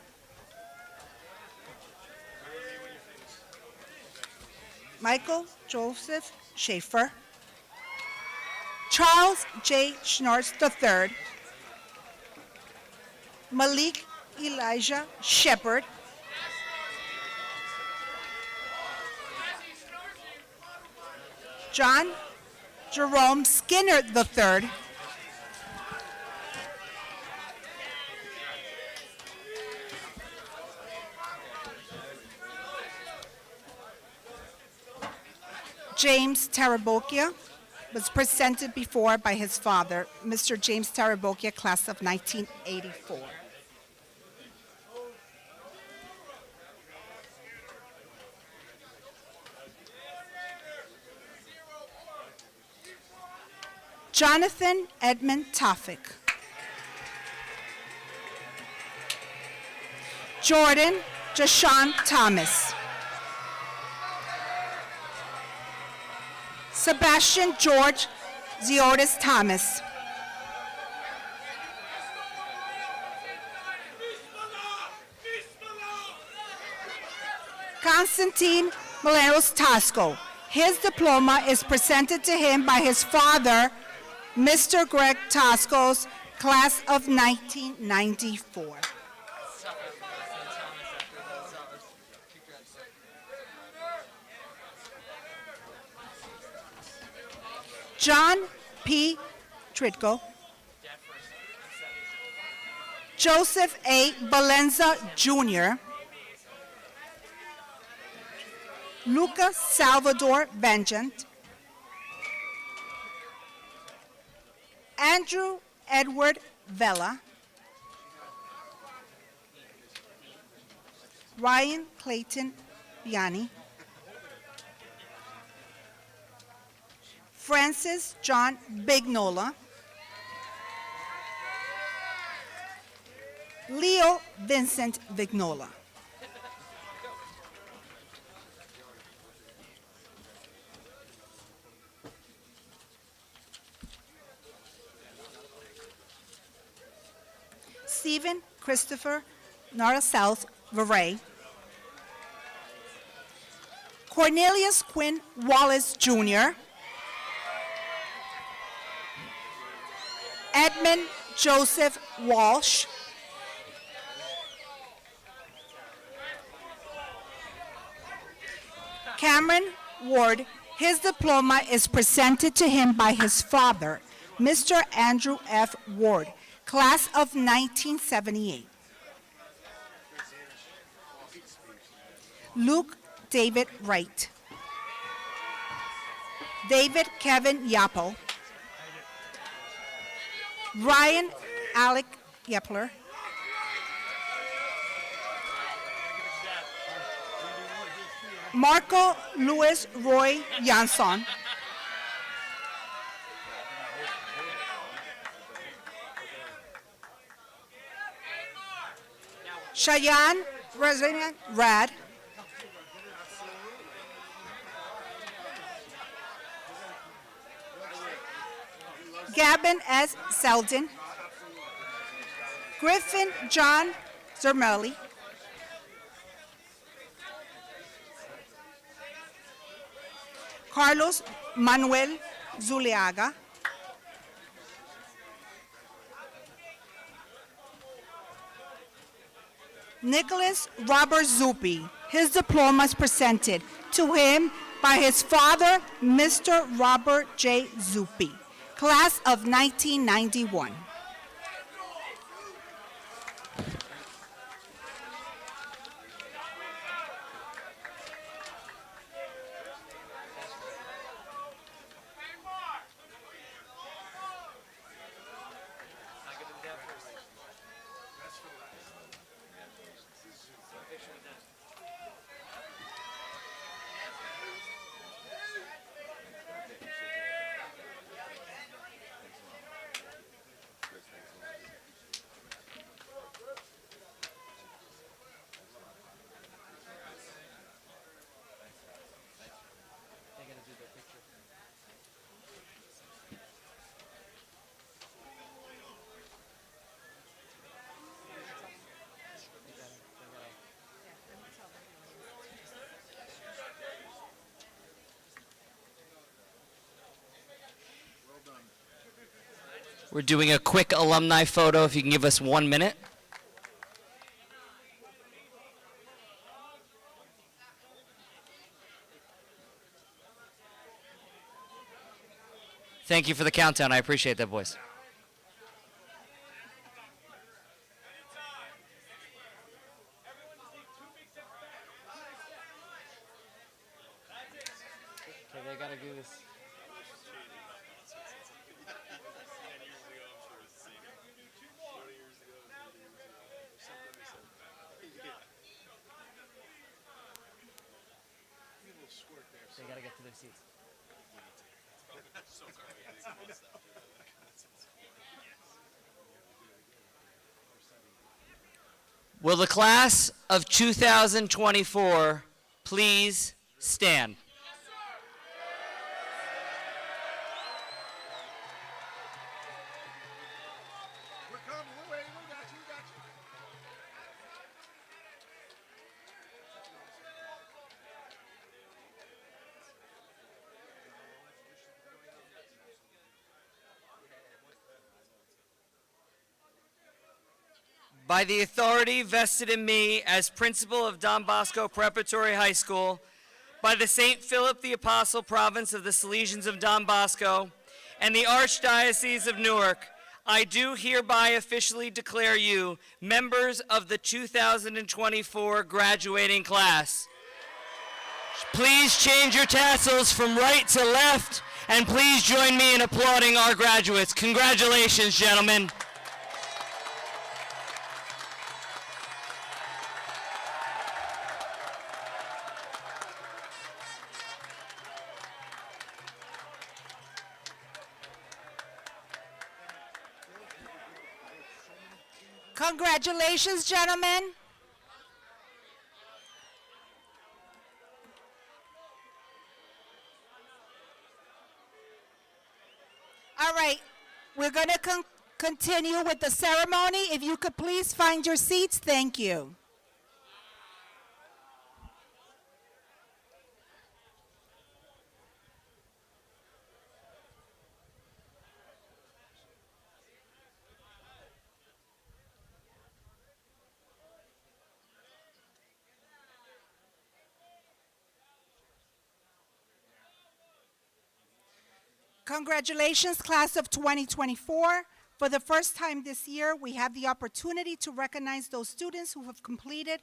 Michael Joseph Schaefer. Charles J. Schnartz III. Malik Elijah Shepard. John Jerome Skinner III. James Tarabokia was presented before by his father, Mr. James Tarabokia, class of 1984. Jonathan Edmund Toffick. Jordan Jashawn Thomas. Sebastian George Ziotis Thomas. Constantine Milenos Tosco. His diploma is presented to him by his father, Mr. Greg Tosco's class of 1994. John P. Tritko. Joseph A. Valenza Jr. Luca Salvador Benjant. Andrew Edward Vela. Ryan Clayton Biani. Francis John Bignola. Leo Vincent Vignola. Stephen Christopher Narasouth Varay. Cornelius Quinn Wallace Jr. Edmund Joseph Walsh. Cameron Ward, his diploma is presented to him by his father, Mr. Andrew F. Ward, class of 1978. Luke David Wright. David Kevin Yappo. Ryan Alec Yepler. Marco Luis Roy Jansson. Cheyenne Resident Rad. Gavin S. Selden. Griffin John Zermelli. Carlos Manuel Zuliaga. Nicholas Robert Zuppi. His diploma is presented to him by his father, Mr. Robert J. Zuppi, class of 1991. We're doing a quick alumni photo, if you can give us 1 minute. Thank you for the countdown. I appreciate that, boys. Okay, they gotta do this. They gotta get to their seats. Will the class of 2024 please stand? We're coming, we're waiting, we got you, we got you. By the authority vested in me as principal of Don Bosco Preparatory High School, by the St. Philip the Apostle province of the Salesians of Don Bosco, and the Archdiocese of Newark, I do hereby officially declare you members of the 2024 graduating class. Please change your tassels from right to left, and please join me in applauding our graduates. Congratulations, gentlemen. Congratulations, gentlemen. All right, we're going to continue with the ceremony. If you could please find your seats, thank you. Congratulations, class of 2024. For the first time this year, we have the opportunity to recognize those students who have completed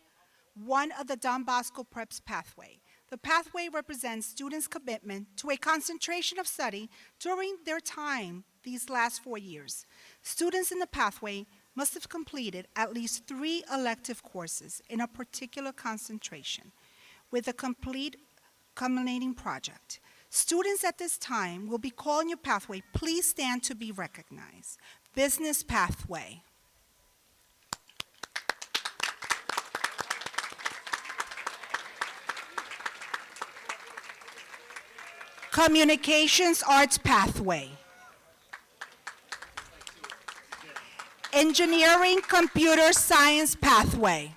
one of the Don Bosco Prep's pathway. The pathway represents students' commitment to a concentration of study during their time these last 4 years. Students in the pathway must have completed at least 3 elective courses in a particular concentration with a complete culminating project. Students at this time will be calling your pathway. Please stand to be recognized. Business pathway. Communications arts pathway. Engineering computer science pathway.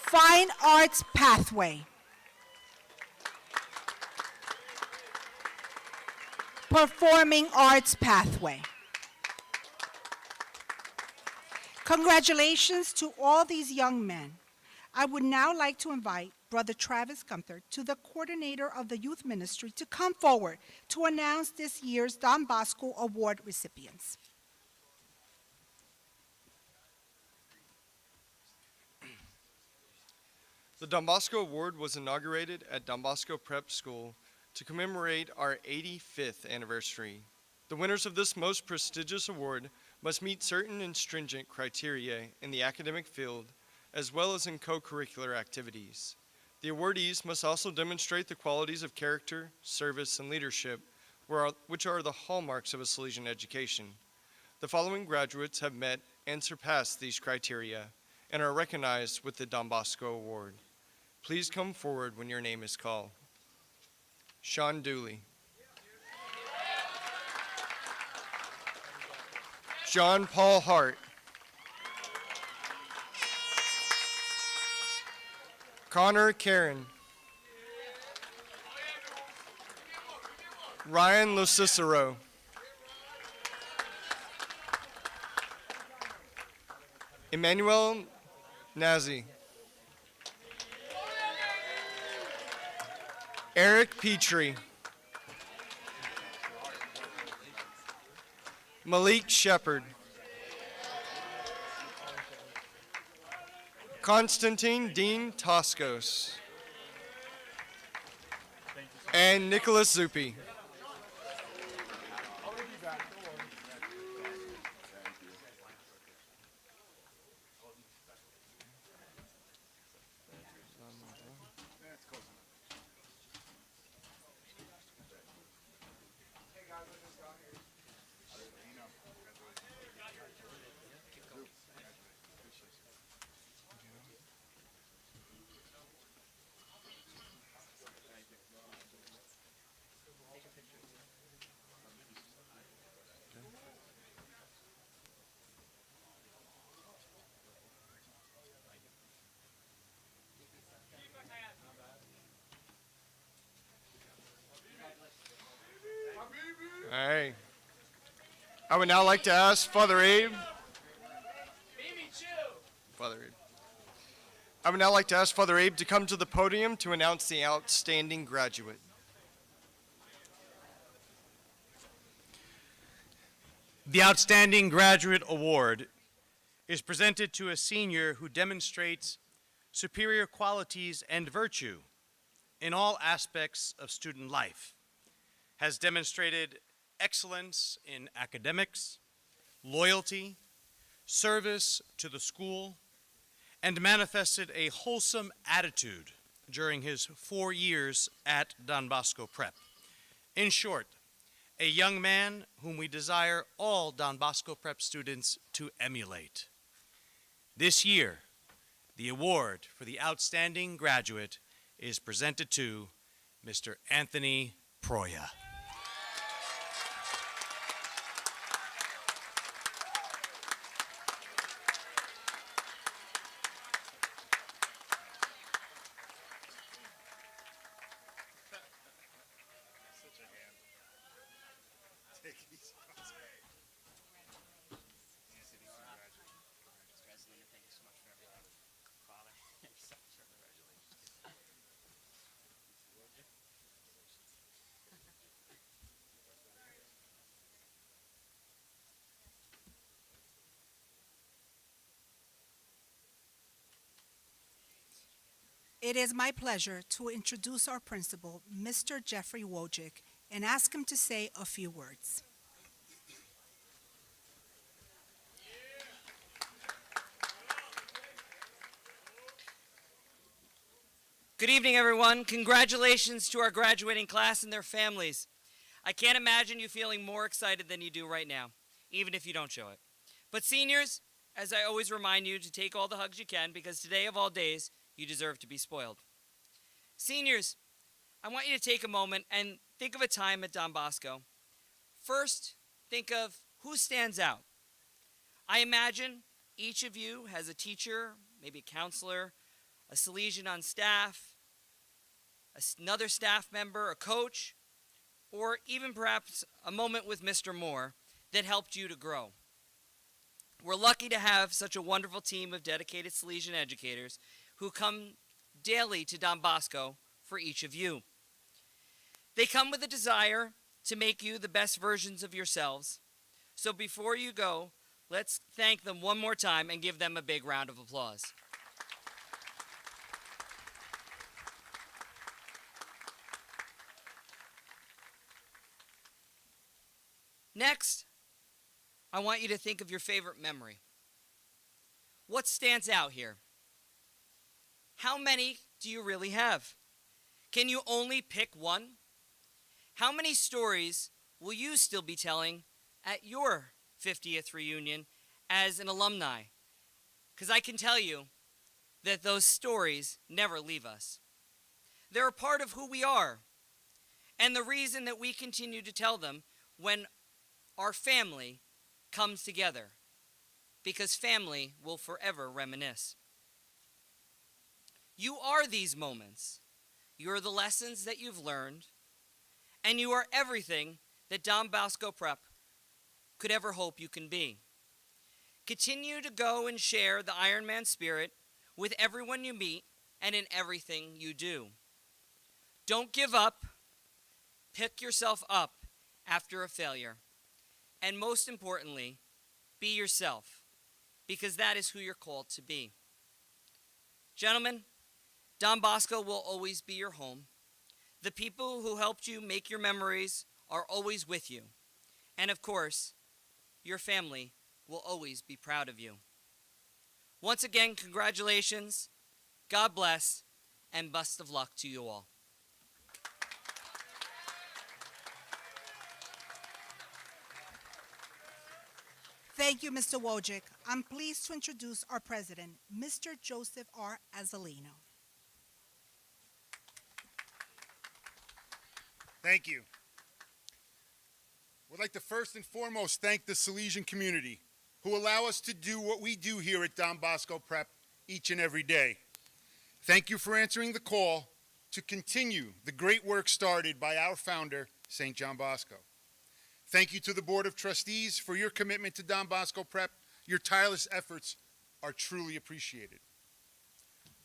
Fine arts pathway. Performing arts pathway. Congratulations to all these young men. I would now like to invite Brother Travis Gunther, to the coordinator of the youth ministry, to come forward to announce this year's Don Bosco Award recipients. The Don Bosco Award was inaugurated at Don Bosco Prep School to commemorate our 85th anniversary. The winners of this most prestigious award must meet certain and stringent criteria in the academic field as well as in co-curricular activities. The awardees must also demonstrate the qualities of character, service, and leadership, which are the hallmarks of a Salesian education. The following graduates have met and surpassed these criteria and are recognized with the Don Bosco Award. Please come forward when your name is called. Sean Dooley. John Paul Hart. Connor Karen. Ryan Lucicero. Emmanuel Nazi. Eric Petrie. Malik Shepard. Constantine Dean Toscos. And Nicholas Zuppi. All right. I would now like to ask Father Abe. Father Abe. I would now like to ask Father Abe to come to the podium to announce the outstanding graduate. The Outstanding Graduate Award is presented to a senior who demonstrates superior qualities and virtue in all aspects of student life, has demonstrated excellence in academics, loyalty, service to the school, and manifested a wholesome attitude during his 4 years at Don Bosco Prep. In short, a young man whom we desire all Don Bosco Prep students to emulate. This year, the award for the outstanding graduate is presented to Mr. Anthony Proya. It is my pleasure to introduce our principal, Mr. Jeffrey Wojcik, and ask him to say a few words. Good evening, everyone. Congratulations to our graduating class and their families. I can't imagine you feeling more excited than you do right now, even if you don't show it. But seniors, as I always remind you to take all the hugs you can, because today of all days, you deserve to be spoiled. Seniors, I want you to take a moment and think of a time at Don Bosco. First, think of who stands out. I imagine each of you has a teacher, maybe a counselor, a Salesian on staff, another staff member, a coach, or even perhaps a moment with Mr. Moore that helped you to grow. We're lucky to have such a wonderful team of dedicated Salesian educators who come daily to Don Bosco for each of you. They come with a desire to make you the best versions of yourselves. So before you go, let's thank them one more time and give them a big round of applause. Next, I want you to think of your favorite memory. What stands out here? How many do you really have? Can you only pick one? How many stories will you still be telling at your 50th reunion as an alumni? Because I can tell you that those stories never leave us. They're a part of who we are, and the reason that we continue to tell them when our family comes together, because family will forever reminisce. You are these moments. You are the lessons that you've learned, and you are everything that Don Bosco Prep could ever hope you can be. Continue to go and share the Ironman spirit with everyone you meet and in everything you do. Don't give up. Pick yourself up after a failure. And most importantly, be yourself, because that is who you're called to be. Gentlemen, Don Bosco will always be your home. The people who helped you make your memories are always with you. And of course, your family will always be proud of you. Once again, congratulations, God bless, and best of luck to you all. Thank you, Mr. Wojcik. I'm pleased to introduce our president, Mr. Joseph R. Azzolino. Thank you. We'd like to first and foremost thank the Salesian community who allow us to do what we do here at Don Bosco Prep each and every day. Thank you for answering the call to continue the great work started by our founder, St. John Bosco. Thank you to the Board of Trustees for your commitment to Don Bosco Prep. Your tireless efforts are truly appreciated.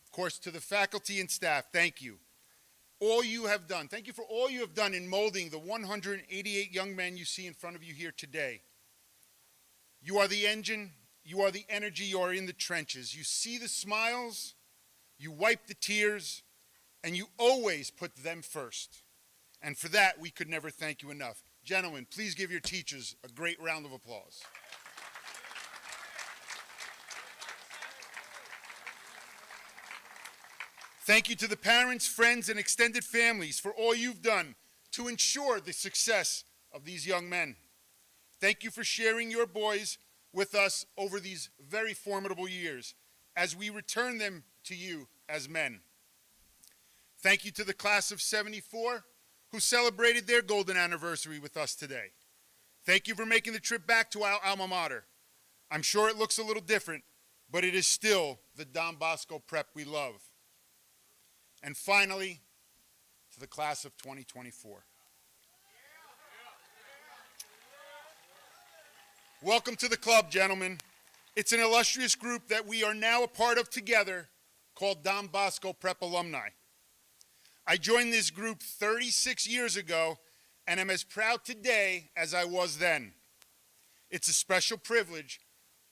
Of course, to the faculty and staff, thank you. All you have done, thank you for all you have done in molding the 188 young men you see in front of you here today. You are the engine, you are the energy, you are in the trenches. You see the smiles, you wipe the tears, and you always put them first. And for that, we could never thank you enough. Gentlemen, please give your teachers a great round of applause. Thank you to the parents, friends, and extended families for all you've done to ensure the success of these young men. Thank you for sharing your boys with us over these very formidable years as we return them to you as men. Thank you to the class of '74 who celebrated their golden anniversary with us today. Thank you for making the trip back to our alma mater. I'm sure it looks a little different, but it is still the Don Bosco Prep we love. And finally, to the class of 2024. Welcome to the club, gentlemen. It's an illustrious group that we are now a part of together called Don Bosco Prep Alumni. I joined this group 36 years ago and am as proud today as I was then. It's a special privilege,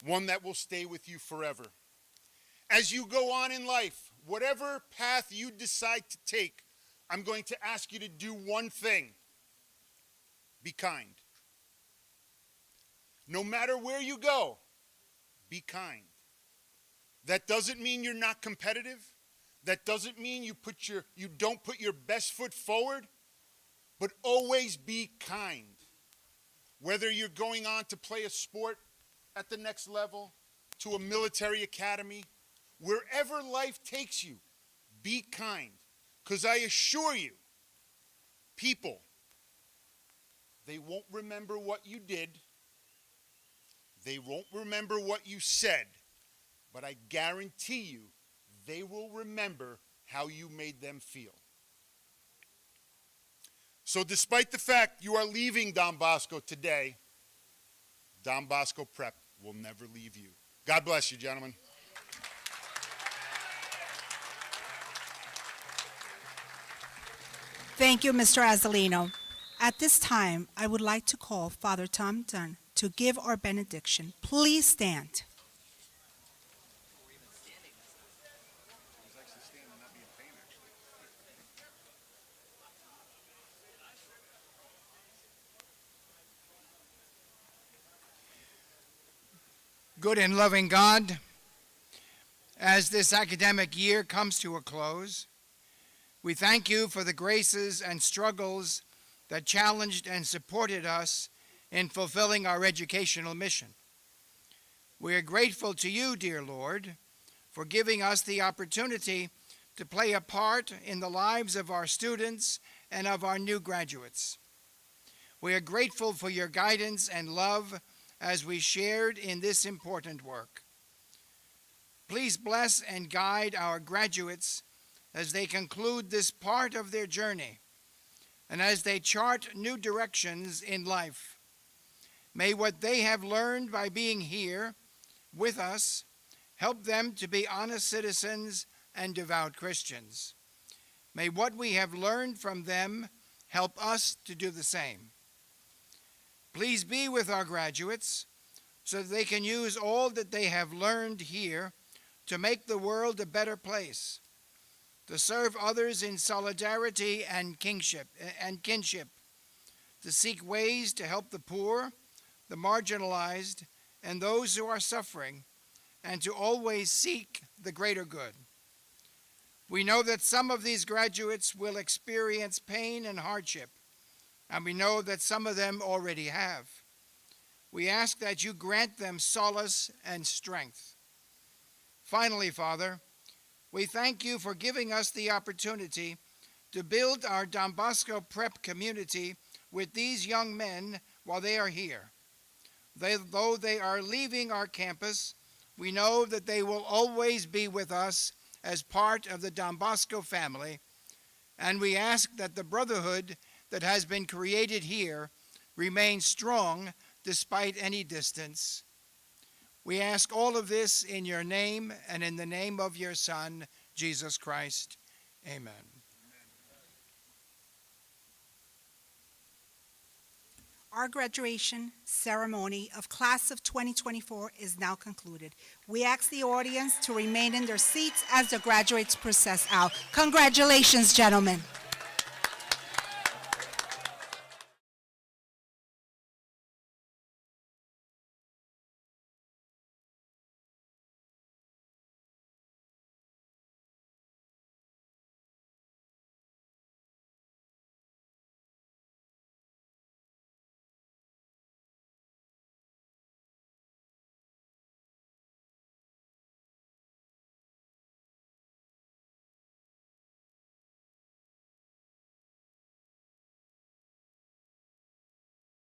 one that will stay with you forever. As you go on in life, whatever path you decide to take, I'm going to ask you to do one thing. Be kind. No matter where you go, be kind. That doesn't mean you're not competitive. That doesn't mean you don't put your best foot forward, but always be kind. Whether you're going on to play a sport at the next level, to a military academy, wherever life takes you, be kind. Because I assure you, people, they won't remember what you did. They won't remember what you said, but I guarantee you, they will remember how you made them feel. So despite the fact you are leaving Don Bosco today, Don Bosco Prep will never leave you. God bless you, gentlemen. Thank you, Mr. Azzolino. At this time, I would like to call Father Tom Dunn to give our benediction. Please stand. Good and loving God, as this academic year comes to a close, we thank you for the graces and struggles that challenged and supported us in fulfilling our educational mission. We are grateful to you, dear Lord, for giving us the opportunity to play a part in the lives of our students and of our new graduates. We are grateful for your guidance and love as we shared in this important work. Please bless and guide our graduates as they conclude this part of their journey and as they chart new directions in life. May what they have learned by being here with us help them to be honest citizens and devout Christians. May what we have learned from them help us to do the same. Please be with our graduates so that they can use all that they have learned here to make the world a better place, to serve others in solidarity and kinship, to seek ways to help the poor, the marginalized, and those who are suffering, and to always seek the greater good. We know that some of these graduates will experience pain and hardship, and we know that some of them already have. We ask that you grant them solace and strength. Finally, Father, we thank you for giving us the opportunity to build our Don Bosco Prep community with these young men while they are here. Though they are leaving our campus, we know that they will always be with us as part of the Don Bosco family, and we ask that the brotherhood that has been created here remain strong despite any distance. We ask all of this in your name and in the name of your Son, Jesus Christ. Amen. Our graduation ceremony of class of 2024 is now concluded. We ask the audience to remain in their seats as the graduates process out. Congratulations, gentlemen.